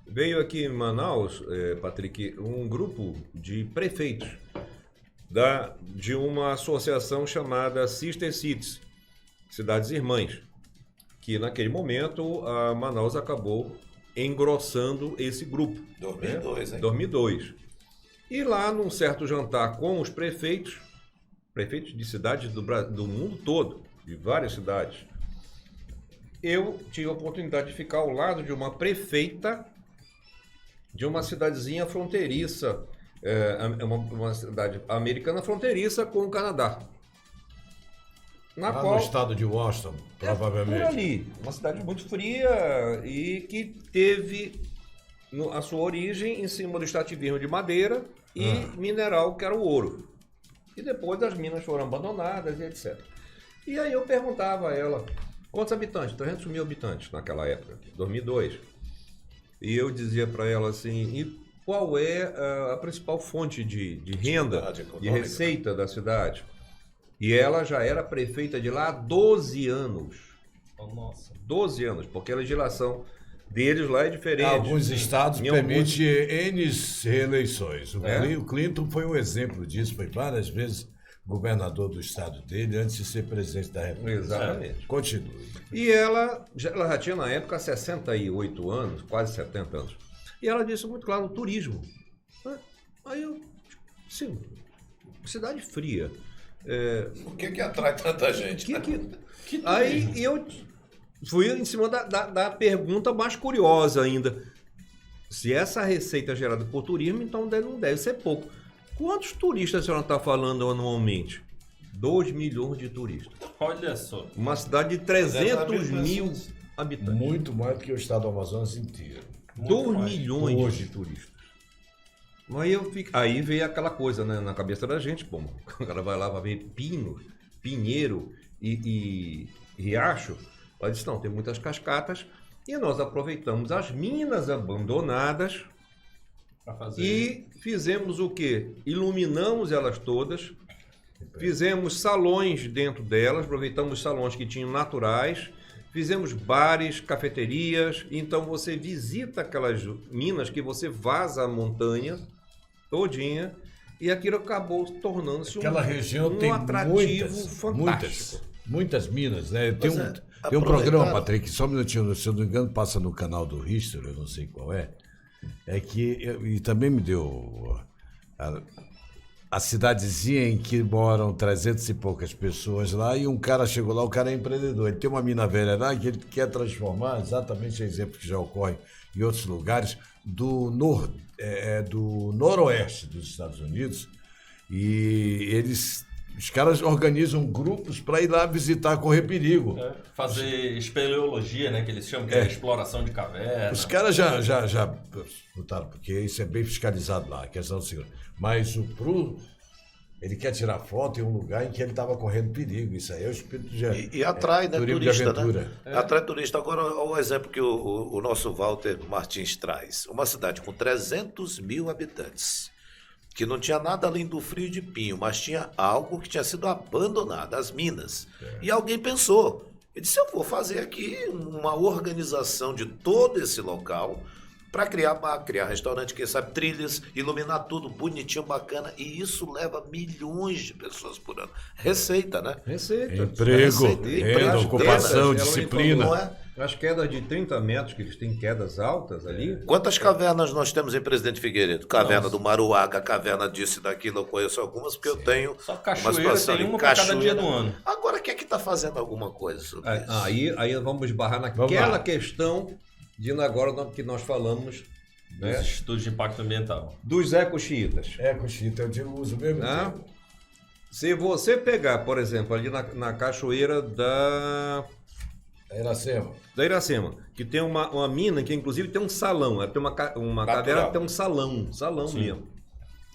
veio aqui em Manaus, Patrick, um grupo de prefeitos de uma associação chamada Sister Cities, Cidades Irmãs, que naquele momento a Manaus acabou engrossando esse grupo. 2002, hein? 2002. E lá, num certo jantar com os prefeitos de cidades do mundo todo, de várias cidades, eu tive a oportunidade de ficar ao lado de uma prefeita de uma cidadezinha fronteiriça, uma cidade americana fronteiriça com o Canadá. No estado de Washington, provavelmente. Por ali, uma cidade muito fria e que teve a sua origem em cima do extrativismo de madeira e mineral, que era o ouro. E depois as minas foram abandonadas e etc. E aí eu perguntava a ela: quantos habitantes? 300 mil habitantes naquela época, 2002. E eu dizia para ela assim: e qual é a principal fonte de renda, de receita da cidade? E ela já era prefeita de lá há 12 anos. Nossa. 12 anos, porque a legislação deles lá é diferente. Alguns estados permitem N reeleições. O Clinton foi um exemplo disso, foi várias vezes governador do estado dele antes de ser presidente da República. Exatamente. Continue. E ela já tinha na época 68 anos, quase 70 anos. E ela disse muito claro, o turismo. Aí eu, sim, cidade fria. O que atrai tanta gente? Né? Aí eu fui em cima da pergunta mais curiosa ainda. Se essa receita é gerada por turismo, então não deve ser pouco. Quantos turistas a senhora está falando anualmente? 2 milhões de turistas. Olha só. Uma cidade de 300 mil habitantes. Muito mais do que o estado do Amazonas inteiro. 2 milhões de turistas. Aí veio aquela coisa, né, na cabeça da gente, pô, o cara vai lá, vai ver Pino, Pinheiro e Riacho. Ela disse, não, tem muitas cascatas. E nós aproveitamos as minas abandonadas e fizemos o quê? Iluminamos elas todas, fizemos salões dentro delas, aproveitamos salões que tinham naturais, fizemos bares, cafeterias. Então você visita aquelas minas que você vaza a montanha todinha e aquilo acabou tornando-se Aquela região um tem atrativo fantástico. Muitas minas, né? Tem um aproveitar- programa, Patrick, só um minutinho, se eu não me engano, passa no canal do History, eu não sei qual é. É que, e também me deu a cidadezinha em que moram 300 e poucas pessoas lá, e um cara chegou lá, o cara é empreendedor, ele tem uma mina velha lá que ele quer transformar, exatamente exemplo que já ocorre em outros lugares, do noroeste dos Estados Unidos, e os caras organizam grupos para ir lá visitar, correr perigo. Fazer espeleologia, né? Que eles chamam, que é exploração de caverna. Os caras já lutaram, porque isso é bem fiscalizado lá, a questão do segurança. Mas o Pru, ele quer tirar foto em um lugar em que ele estava correndo perigo. Isso aí é o espírito de E atrai, né, turismo turista, de aventura. né? Atrai turista. Agora, olha o exemplo que o nosso Walter Martins traz. Uma cidade com 300 mil habitantes, que não tinha nada além do frio de Pinho, mas tinha algo que tinha sido abandonado, as minas. E alguém pensou, ele disse, eu vou fazer aqui uma organização de todo esse local para criar bar, criar restaurante, quem sabe trilhas, iluminar tudo bonitinho, bacana, e isso leva milhões de pessoas por ano. Receita, né? Receita. Emprego, renda, ocupação, Ela disciplina. Não é? As quedas de 30 metros, que eles têm quedas altas ali. Quantas cavernas nós temos em Presidente Figueiredo? Caverna do Maruaga, caverna disso e daquilo, eu conheço algumas porque eu tenho Só uma cachoeira situação tem de uma para cada dia cachoeira. do ano. Agora, quem é que está fazendo alguma coisa sobre isso? Aí vamos esbarrar Vamos naquela lá. questão de agora que nós falamos, Dos né, estudos de impacto ambiental. dos ecoxiitas. Cochita, eu uso o mesmo Né? termo. Se você pegar, por exemplo, ali na cachoeira da Iracema, que tem uma mina que inclusive tem um salão, ela tem uma caverna que tem um salão mesmo.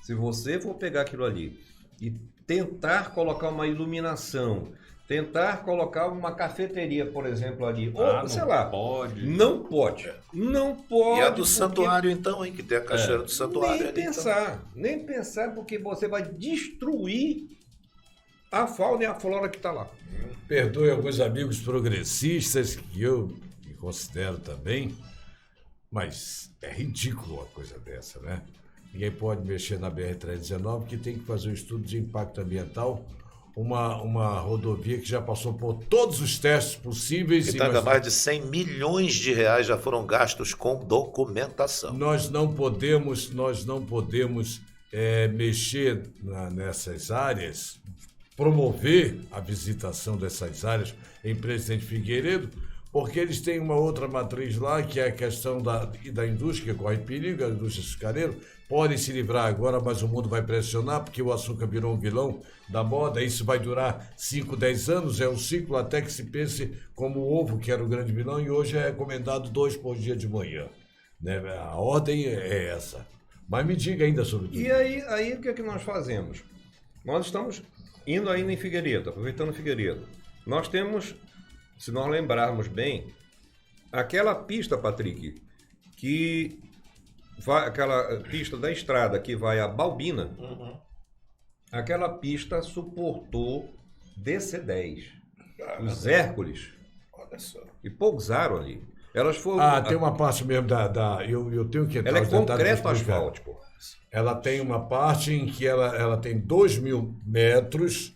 Se você for pegar aquilo ali e tentar colocar uma iluminação, tentar colocar uma cafeteria, por exemplo, ali, ou sei lá, Pode. não pode. Não pode. E a do porque- santuário, então, hein? Que tem a cachoeira do santuário Nem ali. pensar, nem pensar, porque você vai destruir a fauna e a flora que está lá. Perdoe alguns amigos progressistas, que eu me considero também, mas é ridículo uma coisa dessa, né? Ninguém pode mexer na BR-319, que tem que fazer um estudo de impacto ambiental, uma rodovia que já passou por todos os testes possíveis. Pitanga, mais de 100 milhões de reais já foram gastos com documentação. Nós não podemos mexer nessas áreas, promover a visitação dessas áreas em Presidente Figueiredo, porque eles têm uma outra matriz lá, que é a questão da indústria, que corre perigo, a indústria açucareira. Podem se livrar agora, mas o mundo vai pressionar, porque o açúcar virou um vilão da moda. Isso vai durar 5, 10 anos, é um ciclo até que se pense como o ovo, que era o grande vilão, e hoje é recomendado 2 por dia de manhã. Né? A ordem é essa. Mas me diga ainda sobre tudo. E aí o que é que nós fazemos? Nós estamos indo ainda em Figueiredo, aproveitando Figueiredo. Nós temos, se nós lembrarmos bem, aquela pista, Patrick, que vai, aquela pista da estrada que vai a Balbina, aquela pista suportou DC-10. Os Hércules, Olha só. e pousaram ali. Elas foram... Tem uma parte mesmo eu tenho que entrar Ela é nos detalhes pra concreto explicar. asfáltico. Ela tem uma parte em que ela tem 2.000 metros.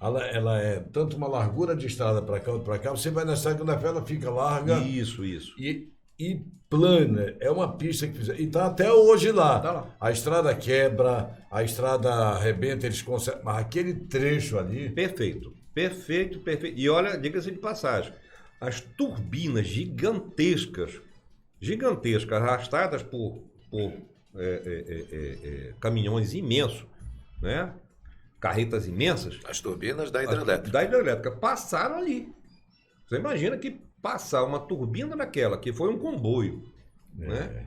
Ela é tanto uma largura de estrada para cá ou para cá. Você vai na segunda-feira, ela fica larga. Isso. E e plana. É uma pista que fizeram. E tá até hoje lá. Tá lá. A estrada quebra, a estrada arrebenta, eles conseguem. Mas aquele trecho ali. Perfeito. E olha, diga-se de passagem, as turbinas gigantescas, arrastadas por caminhões imensos, né? Carretas imensas. As turbinas da hidrelétrica. Da hidrelétrica passaram ali. Você imagina que passar uma turbina daquela, que foi um comboio, né?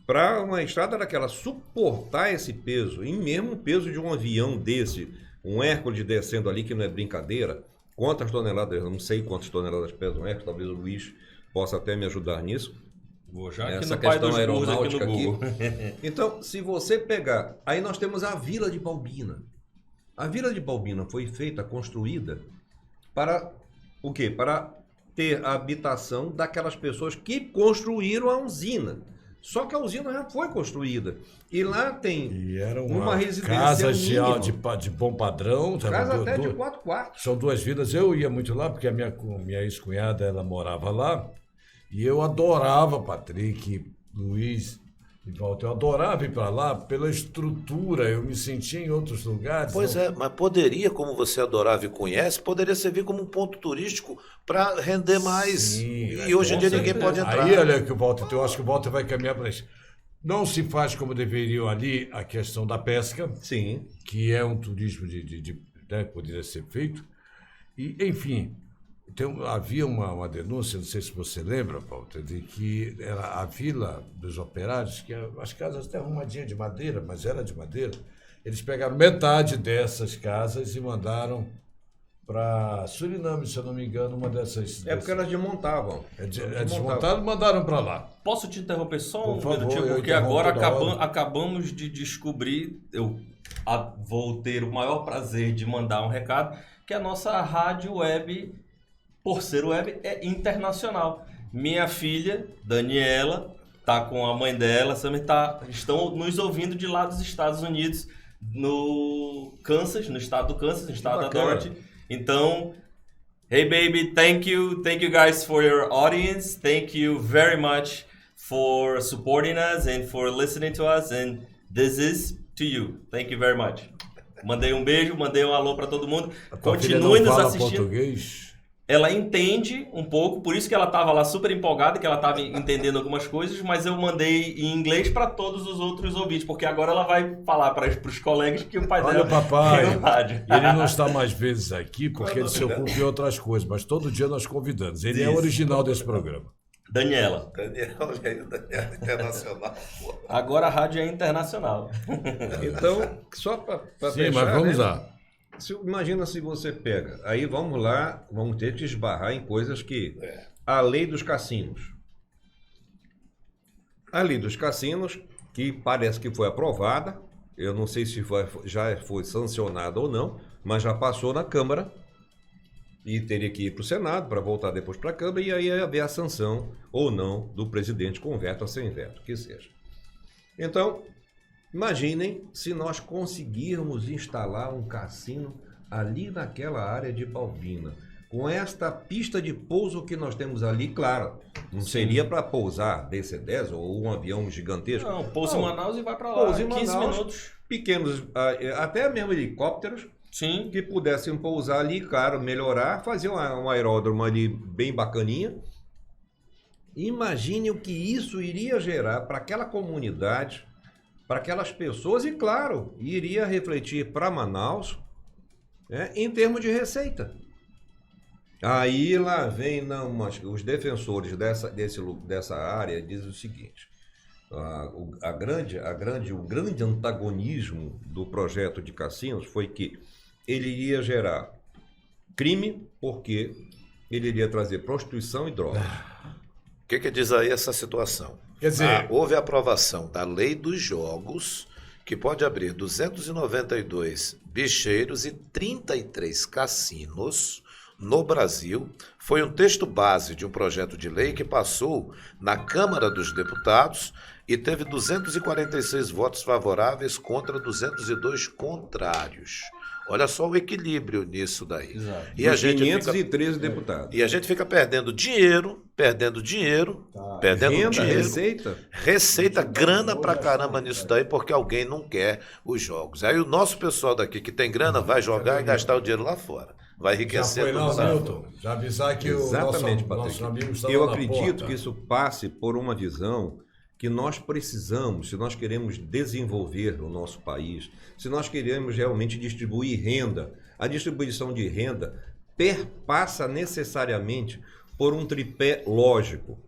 Para uma estrada daquela suportar esse peso, e mesmo o peso de um avião desse, um Hércules descendo ali, que não é brincadeira, quantas toneladas, eu não sei quantas toneladas pesa um Hércules, talvez o Luiz possa até me ajudar nisso. Vou já aqui Essa no pai questão dos burros aqui aeronáutica no aqui. Google. Então, se você pegar, aí nós temos a Vila de Balbina. A Vila de Balbina foi feita, construída para o quê? Para ter a habitação daquelas pessoas que construíram a usina. Só que a usina já foi construída. E lá tem E era uma residência casa mínima. de bom padrão. Casa até de 4 quartos. São 2 vilas. Eu ia muito lá, porque a minha ex-cunhada, ela morava lá. E eu adorava, Patrick, Luiz e Walter. Eu adorava ir para lá pela estrutura. Eu me sentia em outros lugares. Pois é, mas poderia, como você adorava e conhece, poderia servir como um ponto turístico para render mais. Sim, E hoje em dia com ninguém certeza. pode entrar. Aí, olha que o Walter, eu acho que o Walter vai caminhar para isso. Não se faz como deveriam ali a questão da pesca, Sim. que é um turismo né, que poderia ser feito. E, enfim, havia uma denúncia, não sei se você lembra, Walter, de que era a Vila dos Operários, que as casas até arrumadinhas de madeira, mas era de madeira. Eles pegaram metade dessas casas e mandaram para Suriname, se eu não me engano, uma dessas. É porque elas desmontavam. Desmontaram e mandaram para lá. Posso te interromper só Por um favor, minutinho? eu Porque interrompo agora toda hora. acabamos de descobrir, vou ter o maior prazer de mandar um recado, que a nossa rádio web, por ser web, é internacional. Minha filha, Daniela, tá com a mãe dela, estão nos ouvindo de lá dos Estados Unidos, no Kansas, no estado do Kansas, no estado da bacana. Dorothy. Então, hey baby, thank you guys for your audience, thank you very much for supporting us and for listening to us, and this is to you. Thank you very much. Mandei um beijo, mandei um alô para todo mundo. A tua filha Continue não nos fala assistindo. português? Ela entende um pouco, por isso que ela estava lá super empolgada, que ela estava entendendo algumas coisas, mas eu mandei em inglês para todos os outros ouvintes, porque agora ela vai falar para os colegas que o pai Olha, dela papai, tem no rádio. ele não está mais vezes aqui porque ele se ocupa em outras coisas, mas todo dia nós convidamos. Ele é o original desse programa. Daniela. Daniel, Daniel Internacional. Pô. Agora a rádio é internacional. Então, só para Sim, fechar, mas vamos né? lá. Imagina se você pega, aí vamos lá, vamos ter que esbarrar em coisas que... A lei dos cassinos. A lei dos cassinos, que parece que foi aprovada, eu não sei se já foi sancionada ou não, mas já passou na Câmara e teria que ir para o Senado para voltar depois para a Câmara e aí ia haver a sanção ou não do presidente com veto ou sem veto, que seja. Então, imaginem se nós conseguirmos instalar um cassino ali naquela área de Balbina, com esta pista de pouso que nós temos ali, claro, não seria para pousar DC-10 ou um avião gigantesco. Não, pousa em Manaus e vai para lá. Pousa em 15 Manaus. minutos. Pequenos, até mesmo helicópteros, Sim. que pudessem pousar ali, claro, melhorar, fazer um aeródromo ali bem bacaninha. Imagine o que isso iria gerar para aquela comunidade, para aquelas pessoas e, claro, iria refletir para Manaus, né, em termos de receita. Aí lá vem os defensores dessa área dizem o seguinte: o grande antagonismo do projeto de cassinos foi que ele iria gerar crime, porque ele iria trazer prostituição e drogas. O que diz aí essa situação? Quer dizer, Houve a aprovação da Lei dos Jogos, que pode abrir 292 bicheiros e 33 cassinos no Brasil. Foi um texto base de um projeto de lei que passou na Câmara dos Deputados e teve 246 votos favoráveis contra 202 contrários. Olha só o equilíbrio nisso daí. Exato. E a Dos gente 513 deputados. E a gente fica perdendo dinheiro, perdendo dinheiro. Receita, grana pra caramba nisso daí, porque alguém não quer os jogos. Aí o nosso pessoal daqui que tem grana vai jogar e gastar o dinheiro lá fora. Vai Já enriquecer. foi não, tudo lá Milton? Já avisar que Exatamente, o Patrick. nosso amigo está Eu lá na acredito porta. que isso passe por uma visão que nós precisamos, se nós queremos desenvolver o nosso país, se nós queremos realmente distribuir renda. A distribuição de renda perpassa necessariamente por um tripé lógico.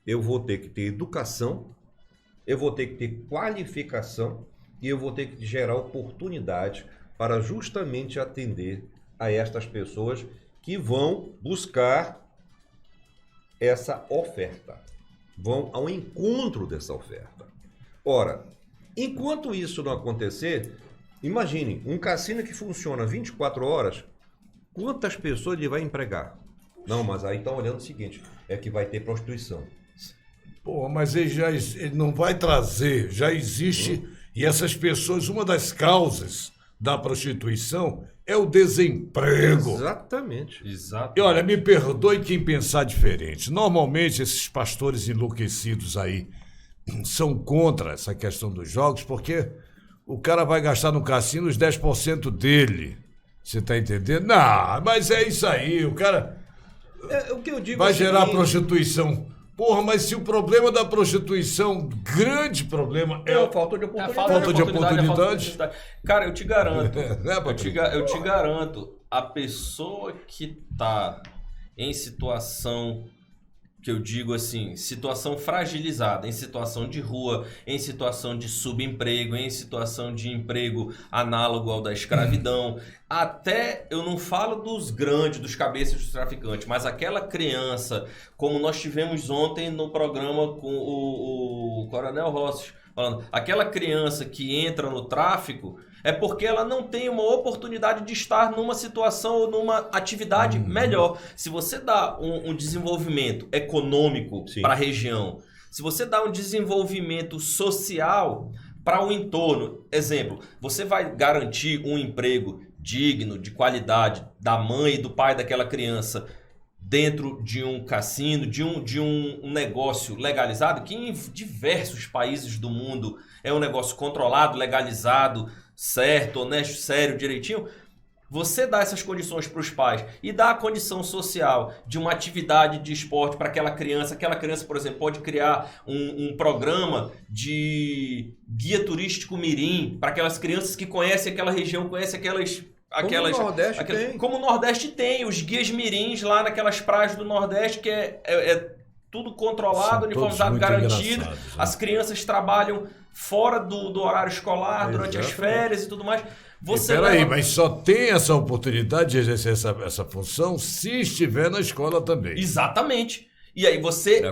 Eu vou ter que ter educação, eu vou ter que ter qualificação e eu vou ter que gerar oportunidade para justamente atender a estas pessoas que vão buscar essa oferta, vão ao encontro dessa oferta. Ora, enquanto isso não acontecer, imagine, um cassino que funciona 24 horas, quantas pessoas ele vai empregar? Não, mas aí estão olhando o seguinte, é que vai ter prostituição. Pô, mas ele não vai trazer, já existe, e essas pessoas, uma das causas da prostituição é o desemprego. Exatamente. Exato. E olha, me perdoe quem pensar diferente. Normalmente esses pastores enlouquecidos aí são contra essa questão dos jogos, porque o cara vai gastar no cassino os 10% dele. Você tá entendendo? Não, mas é isso aí, o cara O que eu digo vai é o gerar seguinte, prostituição. Porra, mas se o problema da prostituição, grande problema é a falta de É a oportunidade. Falta de a falta oportunidade. Cara, eu te garanto. Né, Patrick? Eu te garanto, a pessoa que tá em situação, que eu digo assim, situação fragilizada, em situação de rua, em situação de subemprego, em situação de emprego análogo ao da escravidão, até, eu não falo dos grandes, dos cabeças dos traficantes, mas aquela criança, como nós tivemos ontem no programa com o Coronel Rossi, falando, aquela criança que entra no tráfico é porque ela não tem uma oportunidade de estar numa situação ou numa atividade melhor. Se você dá um desenvolvimento econômico para a região, se você dá um desenvolvimento social para o entorno, exemplo, você vai garantir um emprego digno, de qualidade, da mãe e do pai daquela criança dentro de um cassino, de um negócio legalizado, que em diversos países do mundo é um negócio controlado, legalizado, certo, honesto, sério, direitinho. Você dá essas condições para os pais e dá a condição social de uma atividade de esporte para aquela criança, por exemplo, pode criar um programa de guia turístico mirim para aquelas crianças que conhecem aquela região, conhecem aquelas... Como o Nordeste tem, os guias mirins lá naquelas praias do Nordeste, que é tudo controlado, uniformizado, garantido. Né? As crianças trabalham fora do horário escolar, durante as férias e tudo mais. Peraí, mas só tem essa oportunidade de exercer essa função se estiver na escola também. Exatamente. E aí você...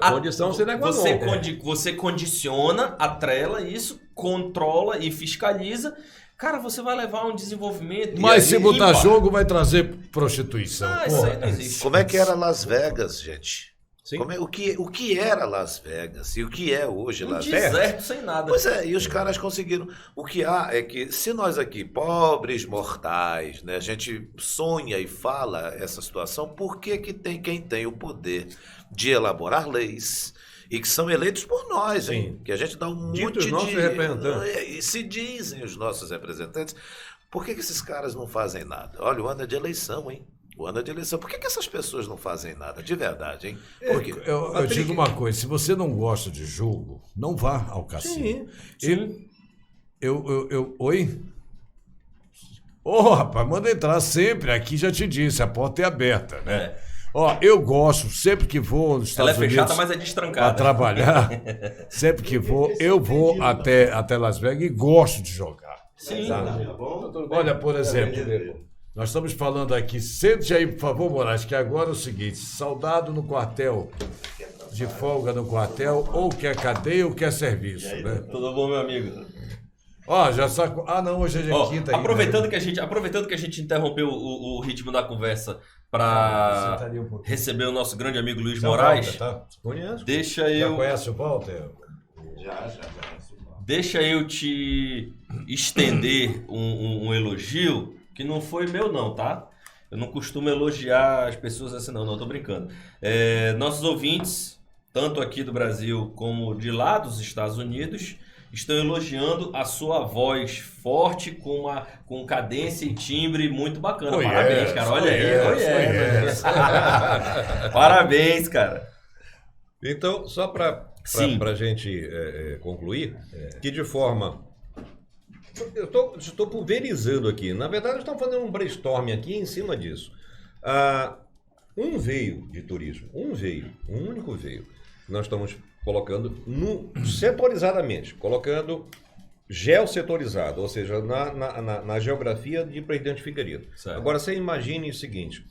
Você condiciona, atrela isso, controla e fiscaliza. Cara, você vai levar um desenvolvimento... Mas se botar jogo, vai trazer prostituição. Isso aí não existe. Como é que era Las Vegas, gente? Sim. O que era Las Vegas e o que é hoje Las Vegas? Deserto sem nada. Pois é, e os caras conseguiram. O que há é que se nós aqui, pobres mortais, né, a gente sonha e fala essa situação, por que tem quem tem o poder de elaborar leis e que são eleitos por nós, hein? Que a gente dá um monte os nossos representantes. E se dizem os nossos representantes, por que esses caras não fazem nada? Olha, o ano é de eleição, hein? O ano é de eleição. Por que essas pessoas não fazem nada? De verdade, hein? Por quê? Eu digo uma coisa, se você não gosta de jogo, não vá ao cassino. Sim. Oi? Ô, rapaz, manda entrar sempre. Aqui já te disse, a porta é aberta, né? Ó, eu gosto, sempre que vou nos Estados Unidos... Ela é fechada, mas é destrancada. Para trabalhar, sempre que vou, eu vou até Las Vegas e gosto de jogar. Sim. Olha, por exemplo... Nós estamos falando aqui, sente aí, por favor, Moraes, que agora é o seguinte, soldado no quartel, de folga no quartel, ou quer cadeia ou quer serviço, né? Tudo bom, meu amigo? Ó, já sacou... Ah, não, hoje é quinta ainda. Aproveitando que a gente interrompeu o ritmo da conversa para receber o nosso grande amigo Luiz Moraes, Walter, tá? Conheço. Já conhece o Walter? Já. Deixa eu te estender um elogio que não foi meu não, tá? Eu não costumo elogiar as pessoas assim não, tô brincando. Nossos ouvintes, tanto aqui do Brasil como de lá dos Estados Unidos, estão elogiando a sua voz forte com cadência e timbre muito bacana. Parabéns, cara. Olha aí. Parabéns, cara. Então, só para a gente concluir, que de forma... Eu estou pulverizando aqui. Na verdade, estamos fazendo um brainstorming aqui em cima disso. Um veio de turismo, um único veio. Nós estamos colocando setorizadamente, colocando geossetorizado, ou seja, na geografia de Presidente Figueiredo. Certo. Agora, você imagine o seguinte,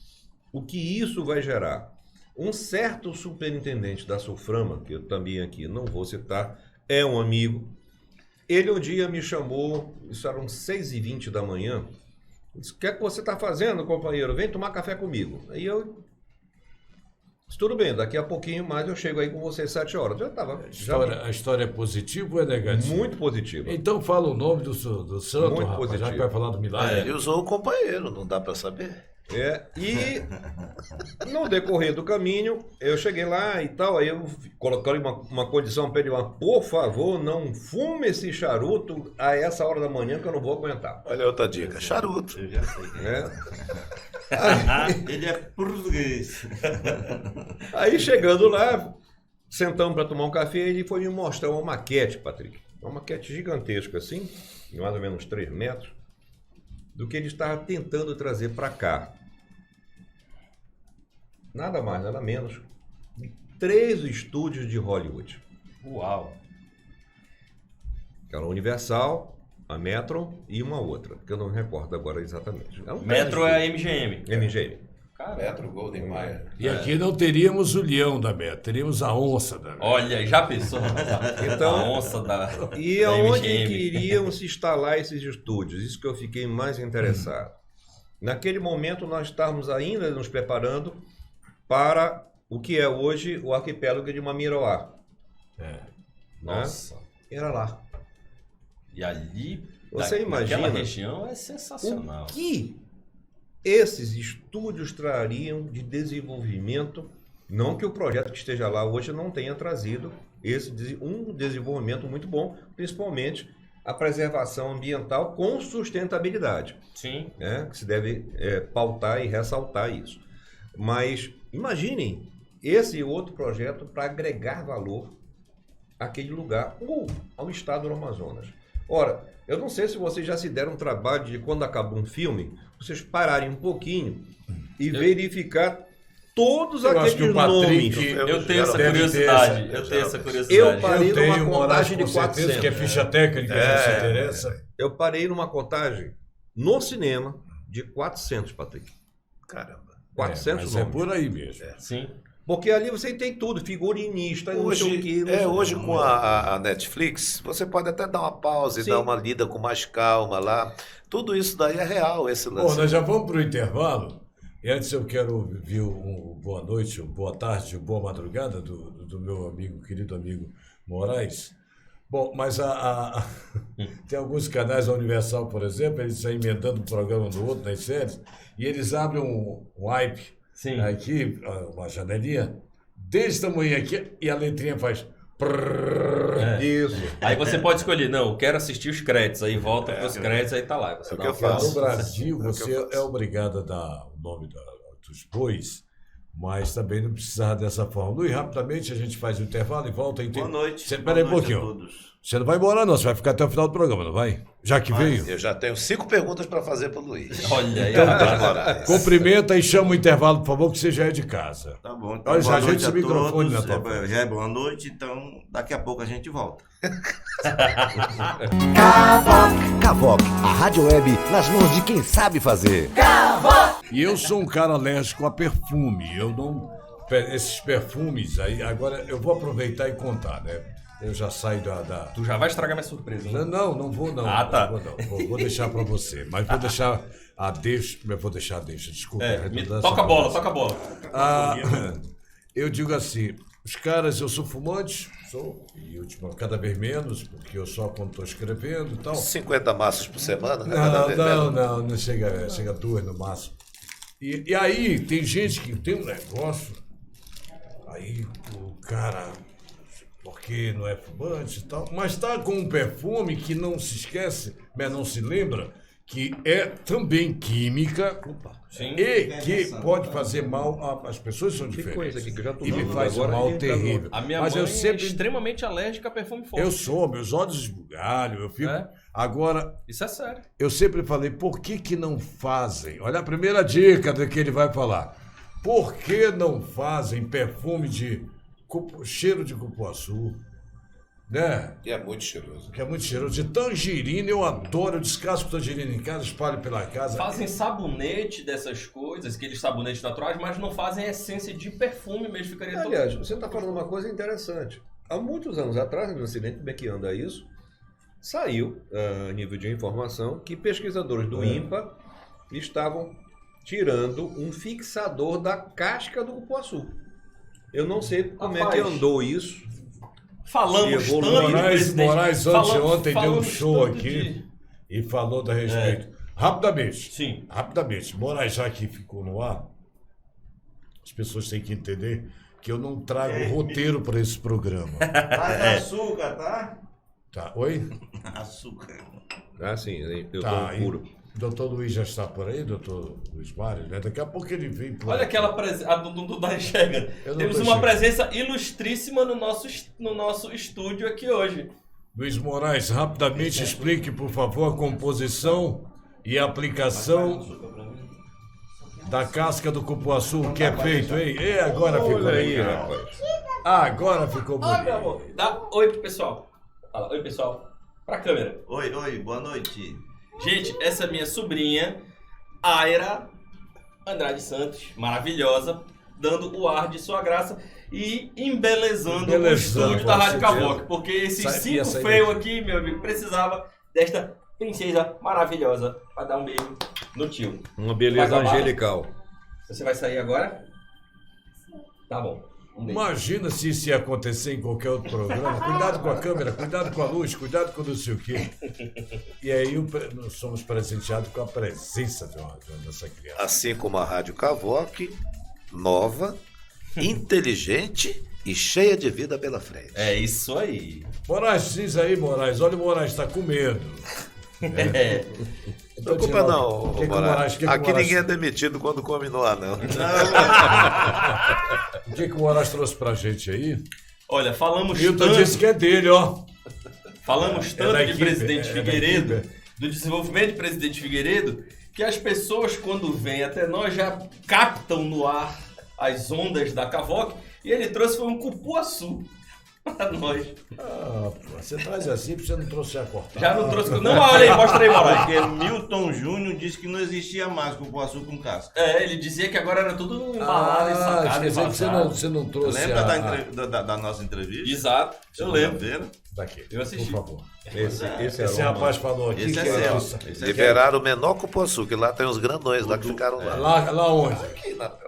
o que isso vai gerar? Um certo superintendente da Sulframa, que eu também aqui não vou citar, é um amigo. Ele um dia me chamou, isso eram 6h20 da manhã, disse, o que é que você está fazendo, companheiro? Vem tomar café comigo. Aí eu... Tudo bem, daqui a pouquinho mais eu chego aí com vocês 7 horas. Já estava. A história é positiva ou é negativa? Muito positiva. Então fala o nome do santo, Muito rapaz, positivo. já que vai falar do milagre. Ele usou o companheiro, não dá para saber. E no decorrer do caminho, eu cheguei lá e tal, aí eu coloquei uma condição para ele, por favor, não fume esse charuto a essa hora da manhã que eu não vou aguentar. Olha outra dica, charuto. Eu já sei. Ele é português. Aí chegando lá, sentamos para tomar um café, ele foi me mostrar uma maquete, Patrick. Uma maquete gigantesca assim, de mais ou menos 3 metros, do que ele estava tentando trazer para cá. Nada mais, nada menos, 3 estúdios de Hollywood. Uau. Era a Universal, a Metro e uma outra, que eu não me recordo agora exatamente. Metro é a MGM. MGM. Metro Golden Mayer. E aqui não teríamos o leão da Meta, teríamos a onça da Meta. Olha, já pensou? Então, a onça da E da aonde MGM. queriam se instalar esses estúdios? Isso que eu fiquei mais interessado. Naquele momento nós estávamos ainda nos preparando para o que é hoje o arquipélago de Mamiroá. Nossa. Era lá. E ali, Você imagina aquela região é sensacional. O que esses estúdios trariam de desenvolvimento? Não que o projeto que esteja lá hoje não tenha trazido um desenvolvimento muito bom, principalmente a preservação ambiental com sustentabilidade. Sim. Que se deve pautar e ressaltar isso. Mas imaginem esse outro projeto para agregar valor àquele lugar ou ao estado do Amazonas. Ora, eu não sei se vocês já se deram um trabalho de quando acabou um filme, vocês pararem um pouquinho e verificar todos aqueles nomes. Eu tenho essa curiosidade. Eu parei numa contagem de 400. Que é ficha técnica, que se interessa. Eu parei numa contagem no cinema de 400, Patrick. Caramba. 400 mas nomes. é por aí mesmo. Sim. Porque ali você tem tudo, figurinista, não sei o que. Hoje com a Netflix, você pode até dar uma pausa e Sim. dar uma lida com mais calma lá. Tudo isso daí é real, esse lance. Bom, nós já vamos para o intervalo. E antes eu quero ouvir boa noite, boa tarde, boa madrugada do meu amigo, querido amigo Moraes. Bom, mas tem alguns canais da Universal, por exemplo, eles estão emendando um programa no outro nas séries, e eles abrem um wipe aqui, uma janelinha, desse tamanho aqui, e a letrinha faz... Isso. Aí você pode escolher, não, eu quero assistir os créditos, aí volta para os créditos, aí tá lá. Você dá uma pausa. No Brasil, você é obrigado a dar o nome dos bois, mas também não precisava dessa forma. Luiz, rapidamente a gente faz o intervalo e volta. Boa noite. Espera aí um pouquinho. A todos. Você não vai embora não, você vai ficar até o final do programa, não vai? Já que veio. Eu já tenho 5 perguntas para fazer para o Luiz. Olha aí. Cumprimenta e chama o intervalo, por favor, que você já é de casa. Tá bom. Então, Olha, já boa ajeita noite esse a microfone todos. na tua frente. Já é boa noite, então daqui a pouco a gente volta. Cavoc, a rádio web nas mãos de quem sabe fazer. E eu sou um cara alérgico a perfume. Eu não... Esses perfumes aí... Agora, eu vou aproveitar e contar, né? Eu já saio da... Tu já vai estragar minha surpresa, hein? Não vou não. Ah, tá. Vou deixar pra você. Mas vou deixar desculpa. Toca a bola. eu digo assim, Os caras, eu sou fumante, e cada vez menos, porque eu só quando estou escrevendo e tal. 50 maços por semana, né? Cada vez menos. Não chega 2 no máximo. E aí, tem gente que tem um negócio, aí o cara, porque não é fumante e tal, mas tá com um perfume que não se esquece, mas não se lembra, que é também química. Sim. E que pode fazer mal às pessoas, são diferentes. coisa aqui que eu já tô e me falando faz um agora mal e terrível. A minha Mas mãe eu sempre, é extremamente alérgica a perfume forte. eu sou, meus olhos esbugalham, eu fico. É? Agora, Isso é sério. eu sempre falei, por que não fazem? Olha a primeira dica do que ele vai falar. Por que não fazem perfume de cheiro de cupuaçu? Né? E é muito cheiroso. Que é muito cheiroso. De tangerina, eu adoro. Eu descasco tangerina em casa, espalho pela casa. Fazem sabonete dessas coisas, aqueles sabonetes naturais, mas não fazem essência de perfume mesmo. Ficaria Aliás, você está falando uma coisa interessante. Há muitos anos atrás, não sei nem como é que anda isso, saiu, a nível de informação, que pesquisadores do INPA estavam tirando um fixador da casca do cupuaçu. Eu não sei como é que andou isso. Falamos Evoluiu. tanto do presidente. Moraes ontem deu um falamos show tanto aqui e falou a respeito. Rapidamente. Sim. Rapidamente. Moraes já que ficou no ar, as pessoas têm que entender que eu não trago roteiro para esse programa. Traz açúcar, tá? Tá? Oi? Açúcar. Ah, sim, eu Tá. tô puro. O doutor Luiz já está por aí, doutor Luiz Mário, né? Daqui a pouco ele vem por Olha aqui. aquela presença. A Dudu tá enxergando. Eu não Temos tô uma enxergando. presença ilustríssima no nosso estúdio aqui hoje. Luiz Moraes, rapidamente explique, por favor, a composição e a aplicação da casca do cupuaçu, o que é feito, hein? E agora ficou Olha aí, legal. rapaz. Agora ficou Ó, meu bonito. amor. Dá oi pro pessoal. Fala, oi, pessoal. Pra câmera. Oi, boa noite. Gente, essa é minha sobrinha, Aira Andrade Santos, maravilhosa, dando o ar de sua graça e embelezando o estúdio da com Rádio certeza. Cavoque. Porque esses Ia 5 sair feios daqui. aqui, meu amigo, precisava desta princesa maravilhosa pra dar um beijo no tio. Uma beleza Faz a barra. angelical. Você vai sair agora? Tá bom. Um beijo. Imagina se isso ia acontecer em qualquer outro programa. Cuidado com a câmera, cuidado com a luz, cuidado com não sei o quê. E aí nós somos presenteados com a presença dessa criança. Assim como a Rádio Cavoque, nova, inteligente e cheia de vida pela frente. É isso aí. Moraes, diz aí, Moraes. Olha, o Moraes está com medo. É. Não preocupa não, Moraes. Aqui Moraes- ninguém é demitido quando come no ar, não. O que o Moraes trouxe pra gente aí? Olha, falamos Milton tanto... disse que é dele, ó. Falamos tanto da de equipe, Presidente é da Figueiredo, equipe. do desenvolvimento de Presidente Figueiredo, que as pessoas, quando vêm até nós, já captam no ar as ondas da Cavoque, e ele trouxe foi um cupuaçu para nós. Ah, pô, você traz assim porque você não trouxe a cortar. Já não trouxe... Não, olha aí, mostra aí, Moraes. Porque Milton Júnior disse que não existia mais cupuaçu com casca. É, ele dizia que agora era tudo embalado, ensacado, quer dizer que envasado. você não trouxe Lembra a... da nossa entrevista? Exato, eu lembro. Segunda-feira? Daqui, Eu assisti. por favor. Esse Esse aroma. rapaz falou aqui Esse é que seu. isso. Esse é Liberaram o menor cupuaçu, que lá tem uns grandões lá que ficaram lá. Lá onde?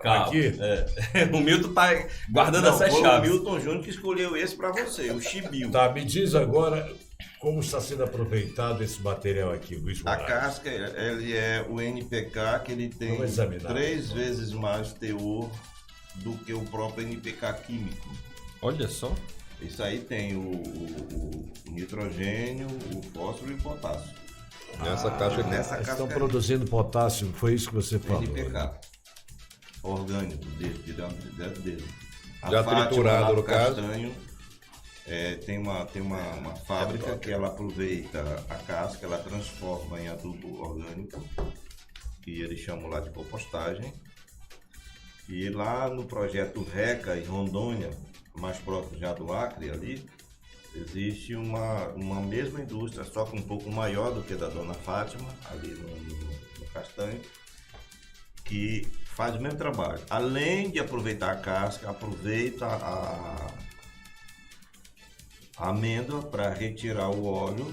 Calma. Aqui? É. O Milton tá guardando Não, essas foi o chaves. Milton Júnior que escolheu esse pra você, o Chibiu. Tá, me diz agora como está sendo aproveitado esse material aqui, Luiz A Moraes. casca, ele é o NPK, que ele tem Vamos examinar. 3 vezes mais teor do que o próprio NPK químico. Olha só. Isso aí tem o nitrogênio, o fósforo e o potássio. Nessa caixa aqui. Nessa Estão casca produzindo potássio, foi isso que você falou. NPK. Orgânico, direto dele. A Já Fátima, triturado, lá do no caso. Castanho, tem uma fábrica que ela aproveita a casca, ela transforma em adubo orgânico, que eles chamam lá de compostagem. E lá no projeto RECA, em Rondônia, mais próximo já do Acre ali, existe uma mesma indústria, só que um pouco maior do que a da Dona Fátima, ali no Castanho, que faz o mesmo trabalho. Além de aproveitar a casca, aproveita a amêndoa para retirar o óleo,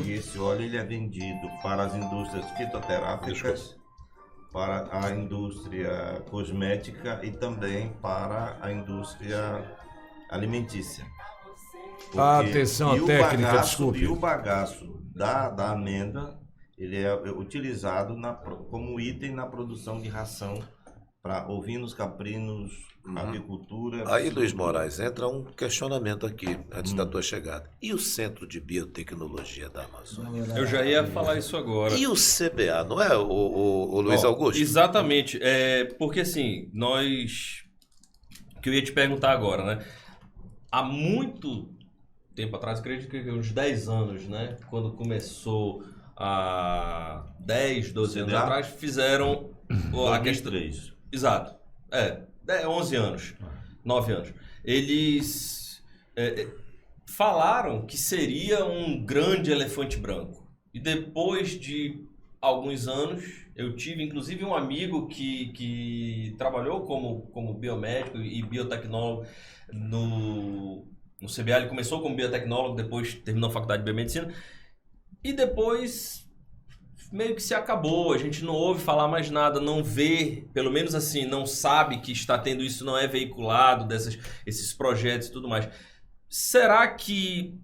e esse óleo ele é vendido para as indústrias fitoterápicas, para a indústria cosmética e também para a indústria alimentícia. Atenção, e o técnica, bagaço, desculpe. E o bagaço da amêndoa, ele é utilizado como item na produção de ração para ovinos, caprinos, apicultura. Aí, Luiz Moraes, entra um questionamento aqui, antes da tua chegada. E o Centro de Biotecnologia da Amazônia? Eu já ia falar isso agora. E o CBA, não é, o Luiz Augusto? Exatamente. Porque assim, que eu ia te perguntar agora, né? Há muito tempo atrás, acredito que uns 10 anos, né? Quando começou há 10, 12 anos atrás, fizeram a questão. 2003. Exato. 11 anos. 9 anos. Eles falaram que seria um grande elefante branco. E depois de alguns anos, eu tive inclusive um amigo que trabalhou como biomédico e biotecnólogo no CBA. Ele começou como biotecnólogo, depois terminou a faculdade de biomedicina. E depois meio que se acabou, a gente não ouve falar mais nada, não vê, pelo menos assim, não sabe que está tendo isso, não é veiculado, esses projetos e tudo mais. Será que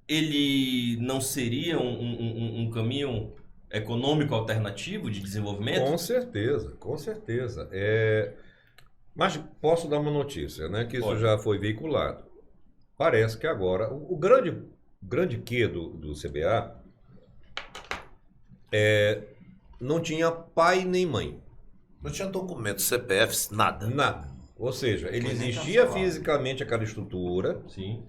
ele não seria um caminho econômico alternativo de desenvolvimento? Com certeza, com certeza. Mas posso dar uma notícia, né? Que isso Pode. já foi veiculado. Parece que agora, o grande quê do CBA não tinha pai nem mãe. Não tinha documento, CPF, nada. Nada. Ou seja, ele Pois nem existia cancelado. fisicamente aquela estrutura, Sim.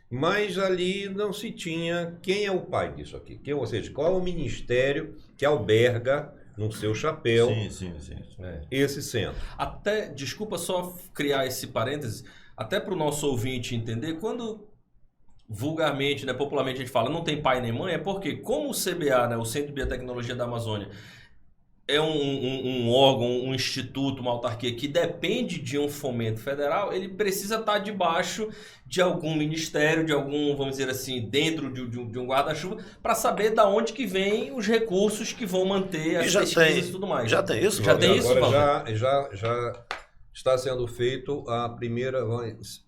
mas ali não se tinha quem é o pai disso aqui. Ou seja, qual é o ministério que alberga no seu chapéu Sim. esse centro. Até, desculpa só criar esse parêntese, até para o nosso ouvinte entender, quando vulgarmente, né, popularmente a gente fala não tem pai nem mãe, é porque como o CBA, né, o Centro de Biotecnologia da Amazônia, é um órgão, um instituto, uma autarquia que depende de um fomento federal, ele precisa estar debaixo de algum ministério, de algum, vamos dizer assim, dentro de um guarda-chuva, para saber da onde que vem os recursos que vão manter as pesquisas e tudo mais. Já tem isso? Já Valdir? tem isso, Agora Valdir? já está sendo feito a primeira,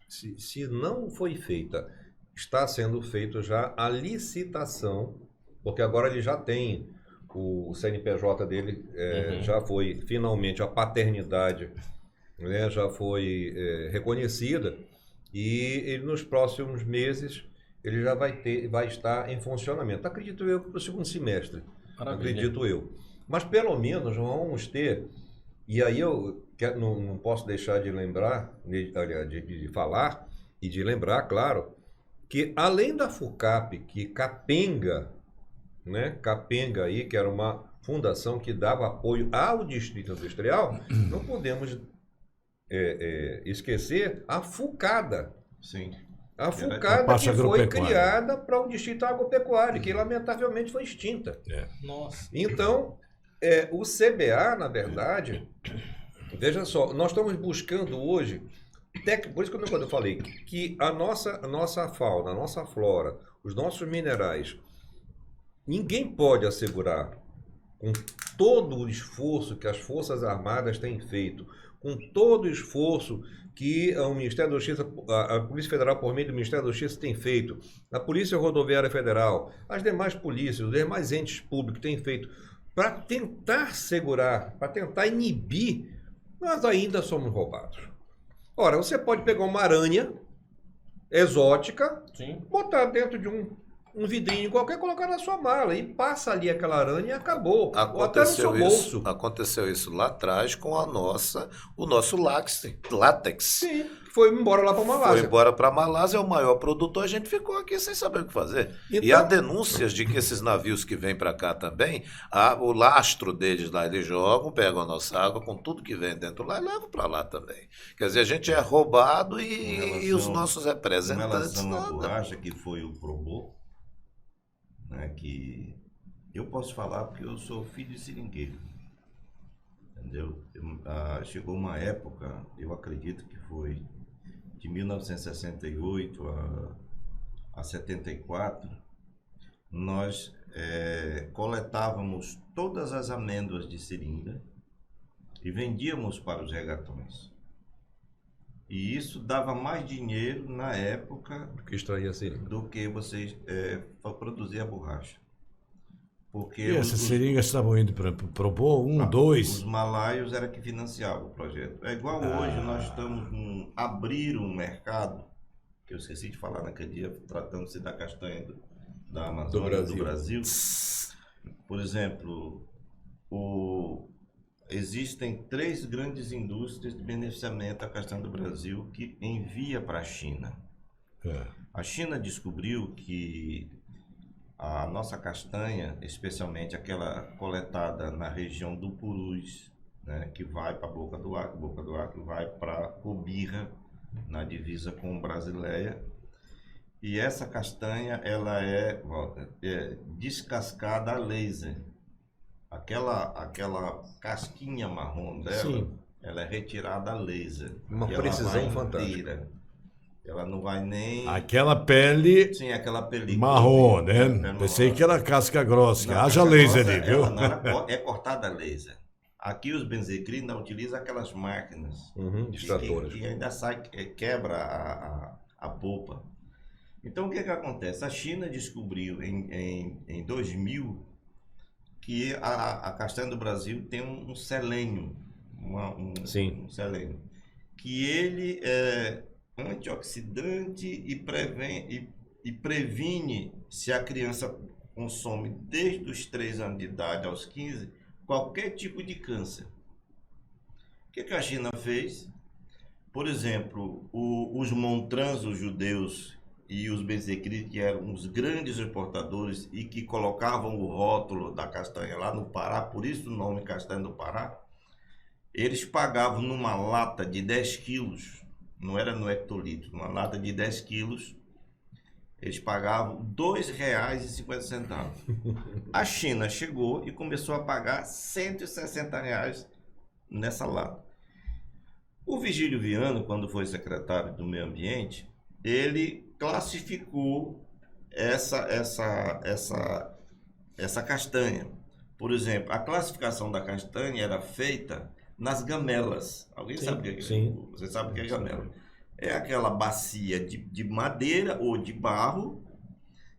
se não foi feita, está sendo feito já a licitação, porque agora ele já tem o CNPJ dele, já foi finalmente a paternidade, né, já foi reconhecida, e ele nos próximos meses ele já vai estar em funcionamento. Acredito eu que para o segundo semestre. Maravilha. Acredito eu. Mas pelo menos vamos ter, e aí eu não posso deixar de lembrar, de falar e de lembrar, claro, que além da FUCAP, que capenga, né, capenga aí, que era uma fundação que dava apoio ao Distrito Industrial, não podemos esquecer a FUCADA. Sim. A A FUCADA parte que foi agropecuária. criada para o Distrito Agropecuário, que lamentavelmente foi extinta. Nossa. Então, o CBA, na verdade, veja só, nós estamos buscando hoje, por isso que quando eu falei que a nossa fauna, a nossa flora, os nossos minerais, ninguém pode assegurar, com todo o esforço que as Forças Armadas têm feito, com todo o esforço que o Ministério da Justiça, a Polícia Federal, por meio do Ministério da Justiça, tem feito, a Polícia Rodoviária Federal, as demais polícias, os demais entes públicos têm feito, para tentar segurar, para tentar inibir, nós ainda somos roubados. Ora, você pode pegar uma aranha exótica, Sim. botar dentro de um vidrinho qualquer, colocar na sua mala e passa ali aquela aranha e acabou. Ou até no seu bolso. Aconteceu isso lá atrás com o nosso látex. Sim, foi embora lá para uma Foi Malásia. embora para a Malásia, é o maior produtor, a gente ficou aqui sem saber o que fazer. E Então- há denúncias de que esses navios que vêm para cá também, o lastro deles lá, eles jogam, pegam a nossa água com tudo que vem dentro lá e levam para lá também. Quer dizer, a gente é roubado e os nossos Com representantes relação à nada. borracha, que foi o Probo, né, que eu posso falar porque eu sou filho de seringueiro. Entendeu? Chegou uma época, eu acredito que foi de 1968 a 74, nós coletávamos todas as amêndoas de seringa e vendíamos para os regatões. E isso dava mais dinheiro na época Que extraía seringa. do que vocês produzir a borracha. Porque E essas seringas estavam indo para o Boa, os dois. malaios era que financiavam o projeto. É igual hoje, nós estamos abrir um mercado, que eu esqueci de falar naquele dia, tratando-se da castanha da Amazônia, do Brasil. Por exemplo, existem 3 grandes indústrias de beneficiamento da castanha do Brasil que envia para a China. A China descobriu que a nossa castanha, especialmente aquela coletada na região do Purus, né, que vai para a Boca do Acre vai para Cobirra, na divisa com Brasileia. E essa castanha, ela é descascada a laser. Aquela casquinha marrom dela, Sim. ela é retirada a laser. Uma E ela precisão vai fantástica. inteira. Ela não vai nem... Aquela pele Sim, aquela película. marrom, né? Pele Pensei marrom. que era casca grossa. Que Não, haja casca laser grossa, ali, viu? ela não é cortada a laser. Aqui os benzecri não utilizam aquelas máquinas Extratoras. que ainda quebra a polpa. Então o que acontece? A China descobriu em 2000 que a castanha do Brasil tem um selênio, Sim. um selênio, que ele é antioxidante e previne, se a criança consome desde os 3 anos de idade aos 15, qualquer tipo de câncer. O que a China fez? Por exemplo, os montrans, os judeus e os benzecri, que eram os grandes exportadores e que colocavam o rótulo da castanha lá no Pará, por isso o nome castanha do Pará, eles pagavam numa lata de 10 quilos, não era no hectolitro, numa lata de 10 quilos, eles pagavam R$ 2,50. A China chegou e começou a pagar R$ 160 nessa lata. O Vigílio Viano, quando foi secretário do Meio Ambiente, ele classificou essa castanha. Por exemplo, a classificação da castanha era feita nas gamelas. Alguém sabe o que é? Sim. Você sabe o que é gamela? É aquela bacia de madeira ou de barro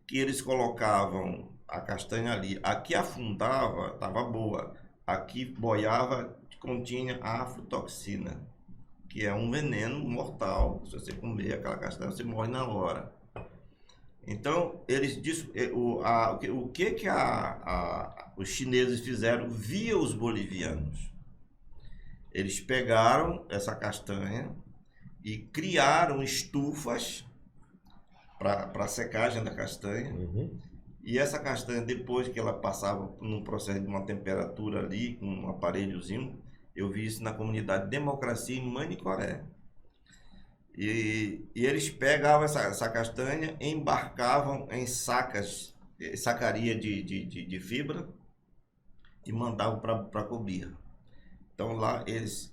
que eles colocavam a castanha ali. Aqui afundava, estava boa. Aqui boiava, continha a aflatoxina, que é um veneno mortal. Se você comer aquela castanha, você morre na hora. Então, o que os chineses fizeram via os bolivianos? Eles pegaram essa castanha e criaram estufas para secagem da castanha. E essa castanha, depois que ela passava num processo de uma temperatura ali, com um aparelhozinho, eu vi isso na comunidade Democracia em Manicoré. E eles pegavam essa castanha, embarcavam em sacaria de fibra e mandavam para Cobirra. Então lá eles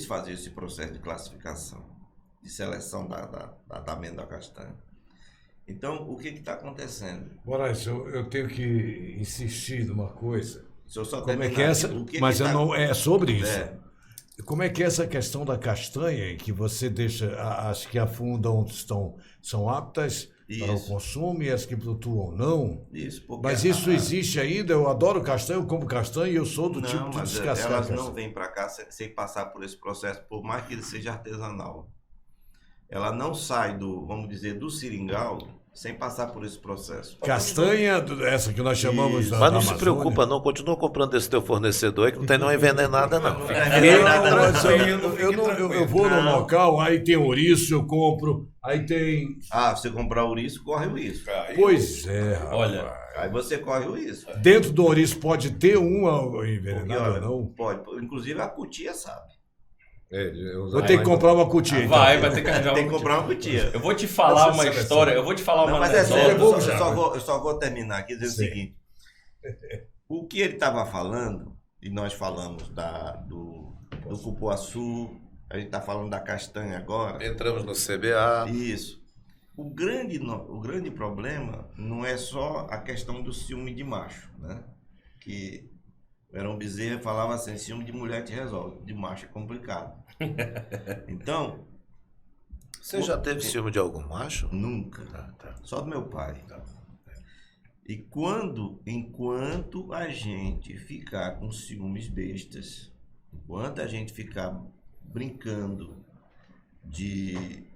faziam esse processo de classificação, de seleção da amêndoa da castanha. Então, o que está acontecendo? Moraes, eu tenho que insistir numa coisa. Se eu só Como é terminar que é essa? aqui, Mas eu não é sobre isso. É. Como é que é essa questão da castanha que você deixa, as que afundam são aptas para o Isso. consumo e as que flutuam não? Isso, porque Mas isso existe ainda? Eu adoro castanha, eu como castanha e eu sou do tipo de mas descascar elas castanha. não vêm para cá sem passar por esse processo, por mais que ele seja artesanal. Ela não sai vamos dizer, do seringal sem passar por esse processo. Castanha, essa que nós chamamos Isso. da Mas não se Amazônia. preocupa não, continua comprando esse teu fornecedor aí que não tem não envenenada não. Eu vou no local, aí tem ouriço, eu compro, aí tem... Ah, você comprar ouriço, corre o ouriço. Pois é, rapaz. Olha, Aí você corre o ouriço. Dentro do ouriço pode ter uma Porque, envenenada olha, ou não? pode. Inclusive a cutia sabe. Vou ter que comprar uma cutia. então. vai ter que arranjar Tem que um- comprar uma cutia. Eu vou te falar Essa uma seleção. história, eu vou te falar Não, uma mas é sério, anedota. Devolvo eu só vou terminar aqui dizendo o Sim. seguinte. O que ele estava falando, e nós falamos do cupuaçu, a gente está falando da castanha agora. Entramos no CBA. Isso. O grande problema não é só a questão do ciúme de macho, né? Que Verão Bezerra falava assim, ciúme de mulher te resolve, de macho é complicado. Então, Você já teve ciúme de algum macho? nunca. Só do meu pai. E enquanto a gente ficar com ciúmes bestas, enquanto a gente ficar brincando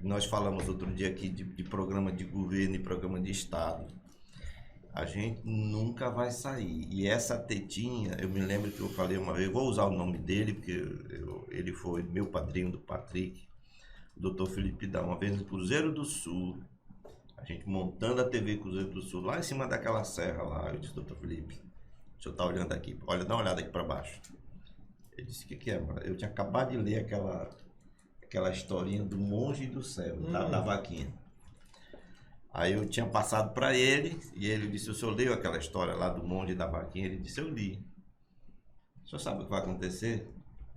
nós falamos outro dia aqui de programa de governo e programa de Estado, a gente nunca vai sair. E essa tetinha, eu me lembro que eu falei uma vez, eu vou usar o nome dele, porque ele foi meu padrinho do Patrick, o doutor Felipe Dá, uma vez no Cruzeiro do Sul, a gente montando a TV Cruzeiro do Sul, lá em cima daquela serra lá, eu disse, doutor Felipe, o senhor tá olhando aqui, olha, dá uma olhada aqui para baixo. Ele disse, o que é, mano? Eu tinha acabado de ler aquela historinha do monge do céu, da vaquinha. Aí eu tinha passado para ele, e ele disse, o senhor leu aquela história lá do monge da vaquinha? Ele disse, eu li. O senhor sabe o que vai acontecer?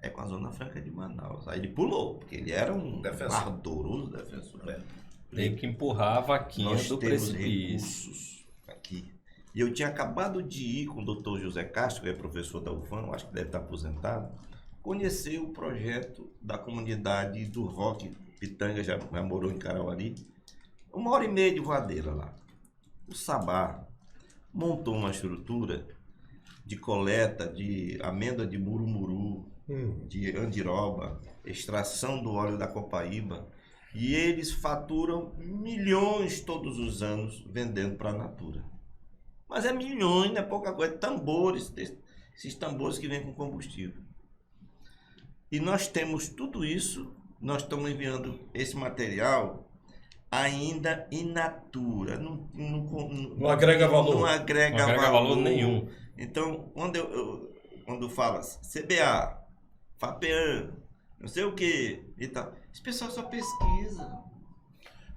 É com a Zona Franca de Manaus. Aí ele pulou, porque ele era um ardoroso defensor. Tem que empurrar a vaquinha Nós do temos precipício. recursos aqui. E eu tinha acabado de ir com o doutor José Castro, que é professor da UFAM, acho que deve estar aposentado, conhecer o projeto da comunidade do rock. Pitanga já morou em Carauari. 1h30 de voadeira lá. O Sabá montou uma estrutura de coleta de amêndoa de murumuru, de andiroba, extração do óleo da copaíba, e eles faturam milhões todos os anos vendendo para a Natura. Mas é milhões, não é pouca coisa. Tambores, esses tambores que vêm com combustível. E nós temos tudo isso, nós estamos enviando esse material ainda in natura, não agrega valor. Não agrega Não agrega valor nenhum. Então, quando fala CBA, FAPEAN, não sei o que e tal, esse pessoal só pesquisa.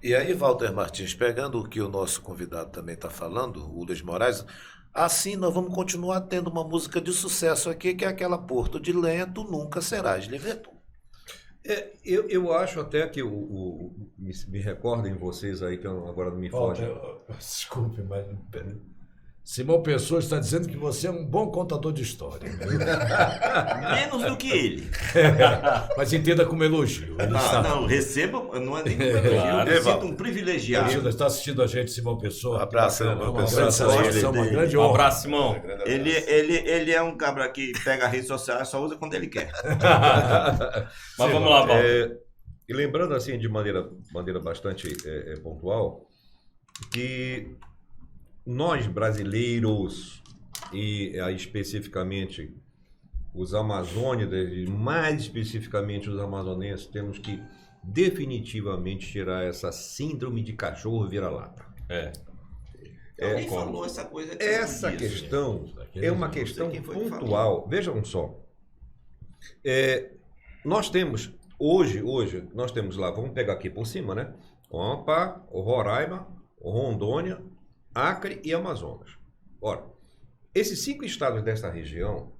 E aí, Walter Martins, pegando o que o nosso convidado também está falando, o Luiz Moraes, assim nós vamos continuar tendo uma música de sucesso aqui, que é aquela Porto de Lenha, Tu Nunca Serás Livreto. Eu acho até que me recordem vocês aí, que agora não me foge. Desculpe, mas Simão Pessoa está dizendo que você é um bom contador de história. Menos do que ele. Mas entenda como elogio. Ele está... Não, receba, não é nem como elogio, Claro. eu sinto um privilegiado. Está assistindo a gente, Simão Pessoa. Abraço, Bacana, Simão uma Pessoa. grande satisfação, uma grande Um honra. abraço, Simão. Ele é um cabra que pega a rede social e só usa quando ele quer. Mas vamos lá, Val. E lembrando assim de maneira bastante pontual, que nós brasileiros, e aí especificamente os amazônidas, e mais especificamente os amazonenses, temos que definitivamente tirar essa síndrome de cachorro vira-lata. Alguém falou essa coisa aqui. Essa outro dia, questão é uma questão quem foi que pontual. Vejam só. Nós temos, hoje, nós temos lá, vamos pegar aqui por cima, né? Amapá, Roraima, Rondônia, Acre e Amazonas. Ora, esses 5 estados dessa região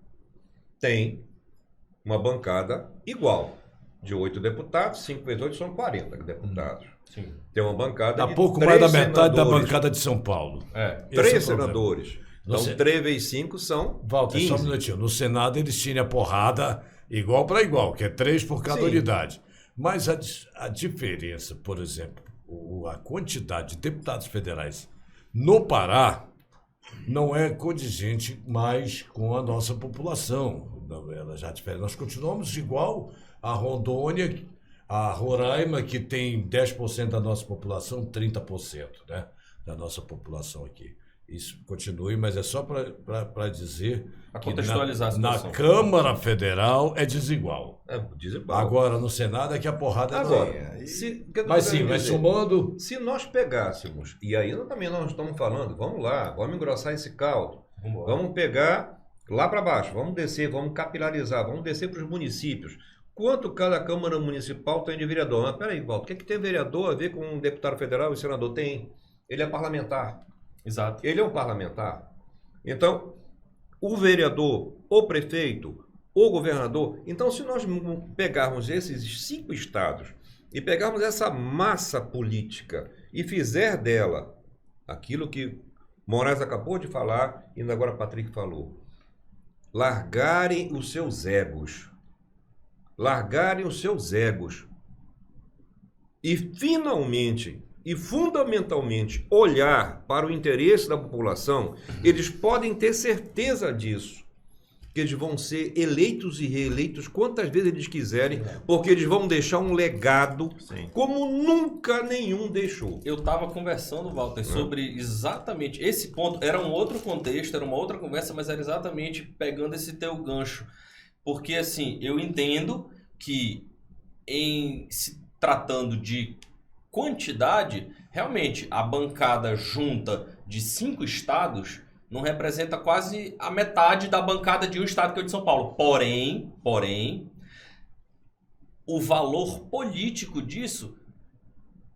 têm uma bancada igual, de 8 deputados, 5 vezes 8 são 40 deputados. Sim. Tem uma bancada Dá de pouco 3 mais da metade da senadores. bancada de São Paulo. Esse 3 é o problema. senadores. Então, Você- 3 vezes 5 são Walter, 15. só um minutinho. No Senado eles tinham a porrada igual para igual, que é 3 por cada Sim. unidade. Mas a diferença, por exemplo, a quantidade de deputados federais no Pará não é condigente mais com a nossa população. Não, ela já difere. Nós continuamos igual a Rondônia, a Roraima, que tem 10% da nossa população, 30%, né, da nossa população aqui. Isso continue, mas é só para dizer Pra que contextualizar a na situação. Câmara Federal é desigual. Desigual. Agora, no Senado é que a porrada é Agora, enorme. mas Mas sim, vai somando. Se nós pegássemos, e aí também nós estamos falando, vamos lá, vamos engrossar esse caldo, vamos pegar lá para baixo, vamos descer, vamos capilarizar, vamos descer para os municípios. Quanto cada Câmara Municipal tem de vereador? Mas peraí, Walter, o que tem vereador a ver com um deputado federal e senador? Tem. Ele é parlamentar. Exato. Ele é um parlamentar. Então, o vereador, o prefeito, o governador. Então, se nós pegarmos esses 5 estados e pegarmos essa massa política e fizer dela aquilo que Moraes acabou de falar e agora Patrick falou, largarem os seus egos. Largarem os seus egos. E finalmente e fundamentalmente olhar para o interesse da população, eles podem ter certeza disso, que eles vão ser eleitos e reeleitos quantas vezes eles quiserem, porque eles vão deixar um legado como nunca nenhum deixou. Eu estava conversando, Walter, sobre exatamente esse ponto. Era um outro contexto, era uma outra conversa, mas era exatamente pegando esse teu gancho. Porque, assim, eu entendo que em se tratando de quantidade, realmente, a bancada junta de 5 estados não representa quase a metade da bancada de um estado, que é o de São Paulo. Porém, o valor político disso,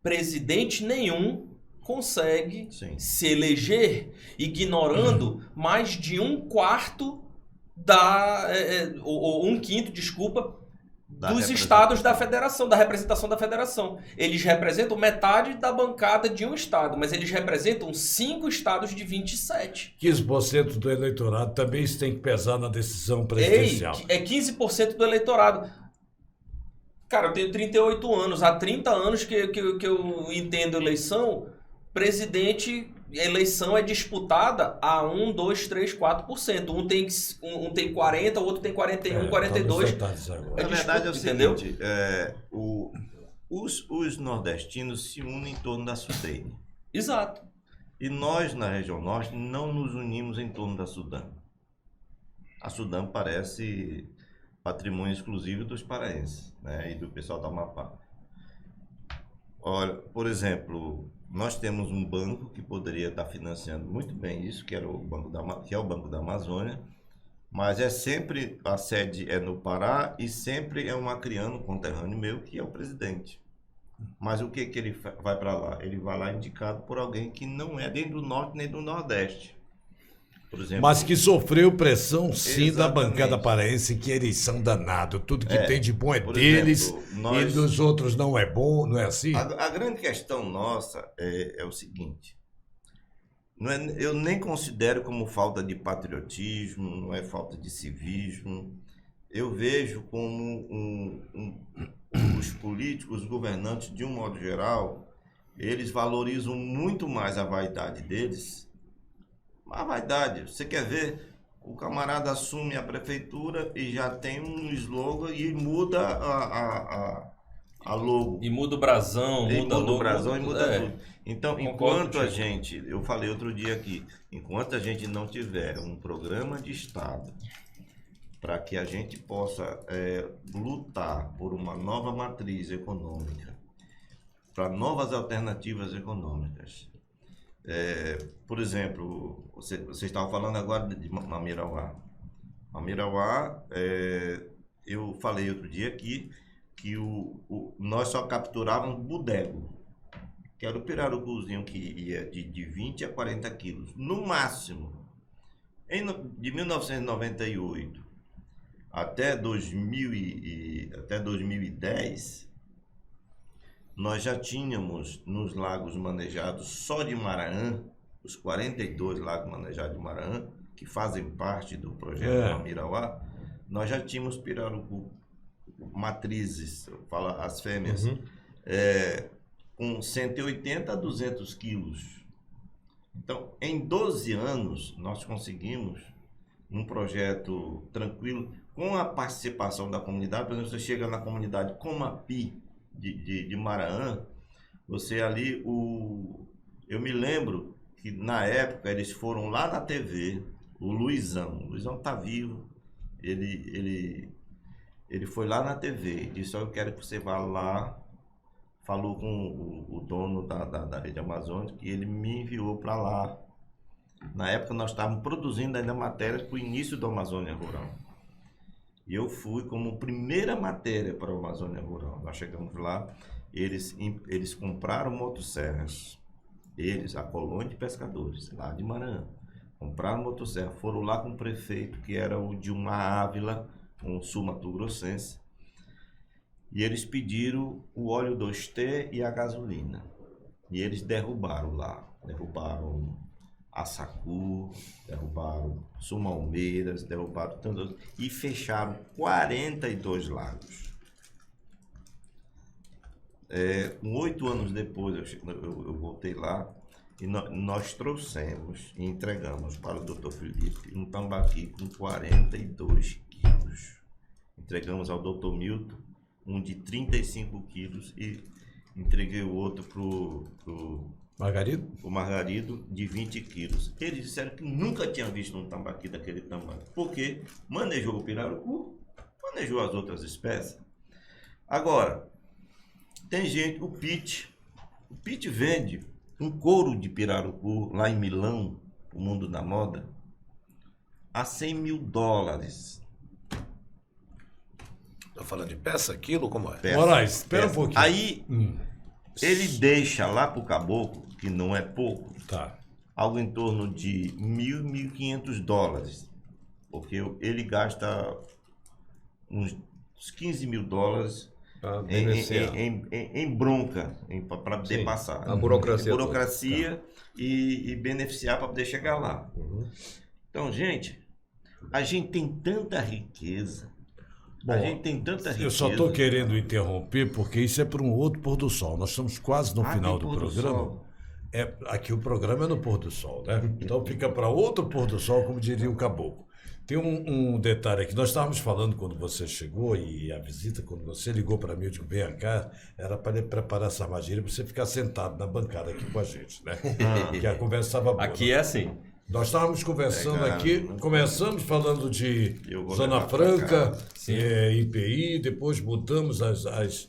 presidente nenhum consegue se eleger ignorando mais de 1/4 ou 1/5, desculpa, dos estados da federação, da representação da federação. Eles representam metade da bancada de um estado, mas eles representam 5 estados de 27. 15% do eleitorado também isso tem que pesar na decisão presidencial. É 15% do eleitorado. Cara, eu tenho 38 anos. Há 30 anos que eu entendo eleição. Eleição é disputada a 1, 2, 3, 4%. Um tem 40%, o outro tem 41%, 42%. Na verdade é o entendeu? seguinte, os nordestinos se unem em torno da Sudene. Exato. E nós, na região norte, não nos unimos em torno da Sudã. A Sudã parece patrimônio exclusivo dos paraenses, né, e do pessoal do Amapá. Olha, por exemplo, nós temos um banco que poderia estar financiando muito bem isso, que é o Banco da Amazônia, mas sempre a sede é no Pará e sempre é um acriano conterrâneo meu, que é o presidente. Mas o que ele vai para lá? Ele vai lá indicado por alguém que não é nem do norte nem do nordeste. Por exemplo, mas que sofreu pressão, sim, exatamente, da bancada paraense, que eles são danados. Tudo que tem de bom é por deles, exemplo, e dos outros não é bom, não é assim? A grande questão nossa é o seguinte, eu nem considero como falta de patriotismo, não é falta de civismo. Eu vejo como os políticos, os governantes, de um modo geral, eles valorizam muito mais a vaidade deles. A vaidade, você quer ver, o camarada assume a prefeitura e já tem um slogan e muda a logo. E muda o brasão, muda o brasão e muda tudo. Então, Concordo enquanto eu falei outro dia aqui, enquanto a gente não tiver um programa de Estado para que a gente possa lutar por uma nova matriz econômica, para novas alternativas econômicas. Por exemplo, você estava falando agora de Mamirauá. Mamirauá, eu falei outro dia aqui que nós só capturávamos bodego, que era o pirarucuzinho que ia de 20 a 40 quilos, no máximo. De 1998 até 2010, nós já tínhamos nos lagos manejados só de Maraã, os 42 lagos manejados de Maraã, que fazem parte do projeto Mamirauá, nós já tínhamos pirarucu matrizes, fala as fêmeas, com 180 a 200 quilos. Então, em 12 anos, nós conseguimos um projeto tranquilo, com a participação da comunidade. Por exemplo, você chega na comunidade Comapi, de Maraã, você ali, eu me lembro que na época eles foram lá na TV, o Luizão tá vivo, ele foi lá na TV e disse: eu quero que você vá lá. Falou com o dono da Rede Amazônica e ele me enviou para lá. Na época nós estávamos produzindo ainda matérias para o início da Amazônia Rural. E eu fui como primeira matéria para a Amazônia Rural. Nós chegamos lá, eles compraram motosserras. A colônia de pescadores, lá de Maranhão. Compraram motosserra, foram lá com o prefeito, que era o Dilma Ávila, um sul-mato-grossense. E eles pediram o óleo 2T e a gasolina. E eles derrubaram lá. Derrubaram Assacu, derrubaram Sumalmeiras, derrubaram tantos e fecharam 42 lagos. 8 anos depois eu voltei lá e nós trouxemos e entregamos para o Dr. Felipe um tambaqui com 42 quilos. Entregamos ao Dr. Milton um de 35 quilos e entreguei o outro para o Margarido de 20 quilos. Eles disseram que nunca tinham visto um tambaqui daquele tamanho, porque manejou o pirarucu, manejou as outras espécies. Agora, tem gente, o Pitt vende um couro de pirarucu lá em Milão, o mundo da moda, a $100 mil. Tá falando de peça, quilo, como é? Peça. Moraes, espera um pouquinho. Aí, ele deixa lá pro caboclo, que não é pouco, Tá. algo em torno de $1.500, porque ele gasta uns $15 mil em bronca para poder Sim, passar. a burocracia Burocracia e beneficiar para poder chegar lá. Então, gente, a gente tem tanta riqueza. Bom, a gente tem tanta riqueza. Eu só estou querendo interromper porque isso é para um outro pôr do sol. Nós estamos quase no final do tem pôr do programa. sol. Aqui o programa é no pôr do sol, né? Então fica para outro pôr do sol, como diria o caboclo. Tem um detalhe aqui. Nós estávamos falando quando você chegou e a visita, quando você ligou para mim, eu digo, vem cá, era para ele preparar essa armadilha para você ficar sentado na bancada aqui com a gente, né? Que a conversa estava boa. Aqui é assim. Nós estávamos conversando aqui, começamos falando de Eu vou Zona levar pra Franca, cá. IPI, depois mudamos as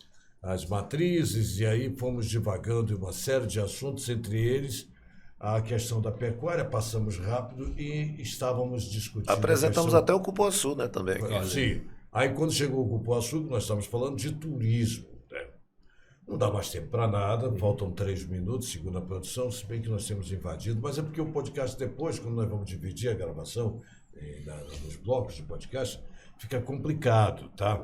matrizes e aí fomos divagando em uma série de assuntos, entre eles a questão da pecuária, passamos rápido e estávamos discutindo. Apresentamos até o Cupuaçu, né, também. Sim. Aí quando chegou o Cupuaçu, nós estamos falando de turismo. Né? Não dá mais tempo para nada, faltam 3 minutos, segundo a produção, se bem que nós temos invadido, mas é porque o podcast depois, quando nós vamos dividir a gravação nos blocos de podcast, fica complicado, tá?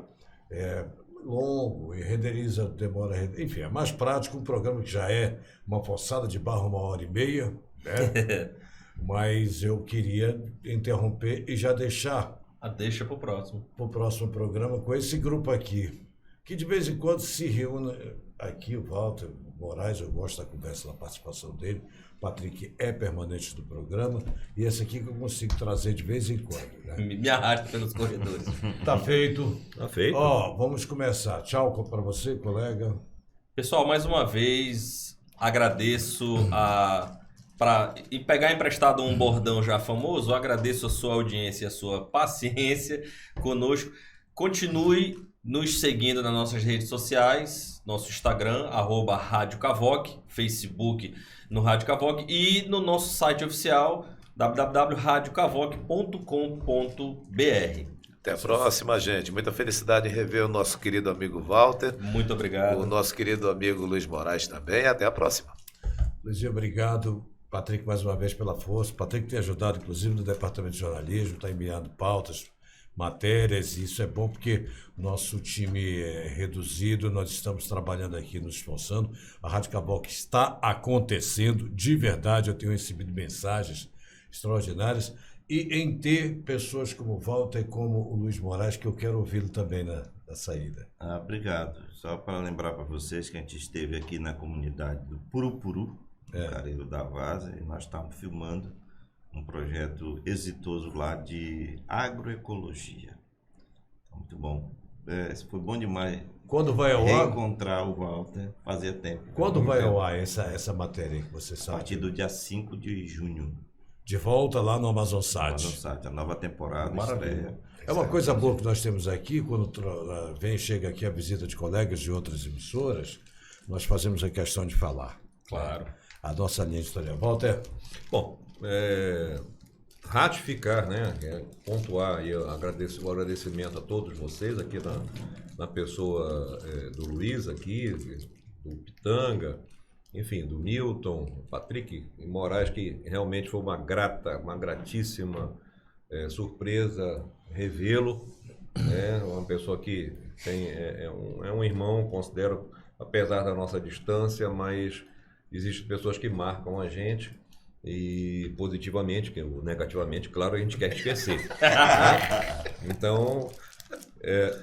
É longo e renderiza, demora, enfim, é mais prático um programa que já é uma forçada de barra 1h30, né? Mas eu queria interromper e já deixar Deixa pro próximo. para o próximo programa com esse grupo aqui, que de vez em quando se reúne aqui, o Walter Moraes, eu gosto da conversa, da participação dele, o Patrick é permanente do programa, e esse aqui que eu consigo trazer de vez em quando. Né? Me arrasta pelos corredores. Tá feito. Tá feito. Ó, vamos começar. Tchau para você, colega. Pessoal, mais uma vez, agradeço para pegar emprestado um bordão já famoso, agradeço a sua audiência e a sua paciência conosco. Continue nos seguindo nas nossas redes sociais, nosso Instagram, @Rádio Cavoc, Facebook no Rádio Cavoc e no nosso site oficial, www.radiocavoc.com.br. Até a próxima, gente. Muita felicidade em rever o nosso querido amigo Walter, Muito obrigado. o nosso querido amigo Luiz Moraes também. Até a próxima. Luizinho, obrigado. Patrick, mais uma vez, pela força. Patrick tem ajudado, inclusive, no Departamento de Jornalismo, está enviando pautas, matérias, e isso é bom porque o nosso time é reduzido, nós estamos trabalhando aqui, nos esforçando. A Rádio Cavoc está acontecendo, de verdade, eu tenho recebido mensagens extraordinárias, e em ter pessoas como o Walter e como o Luiz Moraes, que eu quero ouvi-lo também na saída. Obrigado. Só para lembrar para vocês que a gente esteve aqui na comunidade do Purupuru, no Careiro da Vaza, e nós estamos filmando um projeto exitoso lá de agroecologia. Muito bom. Foi bom demais. Quando vai ao ar? Reencontrar o Walter, fazia tempo. Quando vai ao ar essa matéria que você A sabe? partir do dia 5 de junho. De volta lá no AmazonSat. A nova temporada. Maravilha. Estreia. É uma coisa boa que nós temos aqui, quando chega aqui a visita de colegas de outras emissoras, nós fazemos a questão de falar. Claro. A nossa linha editorial. Walter, Bom, ratificar, né? Pontuar aí o agradecimento a todos vocês aqui na pessoa do Luiz aqui, do Pitanga, enfim, do Milton, Patrick e Moraes, que realmente foi uma gratíssima surpresa revê-lo, né? Uma pessoa que é um irmão, considero, apesar da nossa distância, mas existem pessoas que marcam a gente. E positivamente, que negativamente, claro, a gente quer esquecer. Então,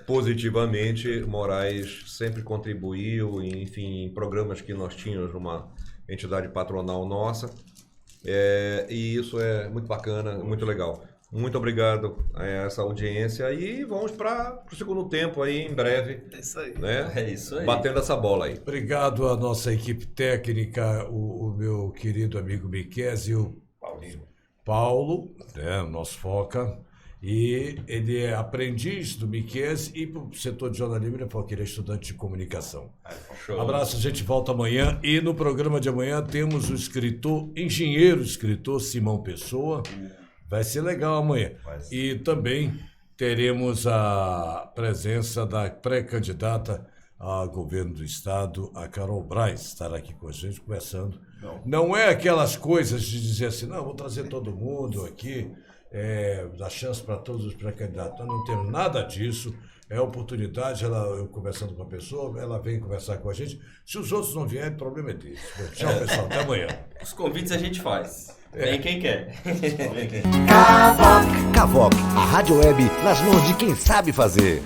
positivamente, Moraes sempre contribuiu, enfim, em programas que nós tínhamos numa entidade patronal nossa. E isso é muito bacana, muito legal. Muito obrigado a essa audiência e vamos para o segundo tempo aí em breve. É isso aí. Né? É isso aí. Batendo essa bola aí. Obrigado à nossa equipe técnica, o meu querido amigo Miquez e o Paulo, né, o nosso Foca. E ele é aprendiz do Miquez e para o setor de jornalismo ele falou que ele é estudante de comunicação. Show. Abraço, a gente volta amanhã. E no programa de amanhã temos o engenheiro escritor Simão Pessoa. Vai ser legal amanhã. E também teremos a presença da pré-candidata a governo do estado, a Carol Braz, estará aqui com a gente conversando. Não é aquelas coisas de dizer assim, não, vou trazer todo mundo aqui, dar chance para todos os pré-candidatos. Nós não temos nada disso. É oportunidade, eu conversando com a pessoa, ela vem conversar com a gente. Se os outros não vierem, o problema é deles. Tchau, pessoal, até amanhã. Os convites a gente faz. Vem quem quer. Cavoc, a rádio web nas mãos de quem sabe fazer.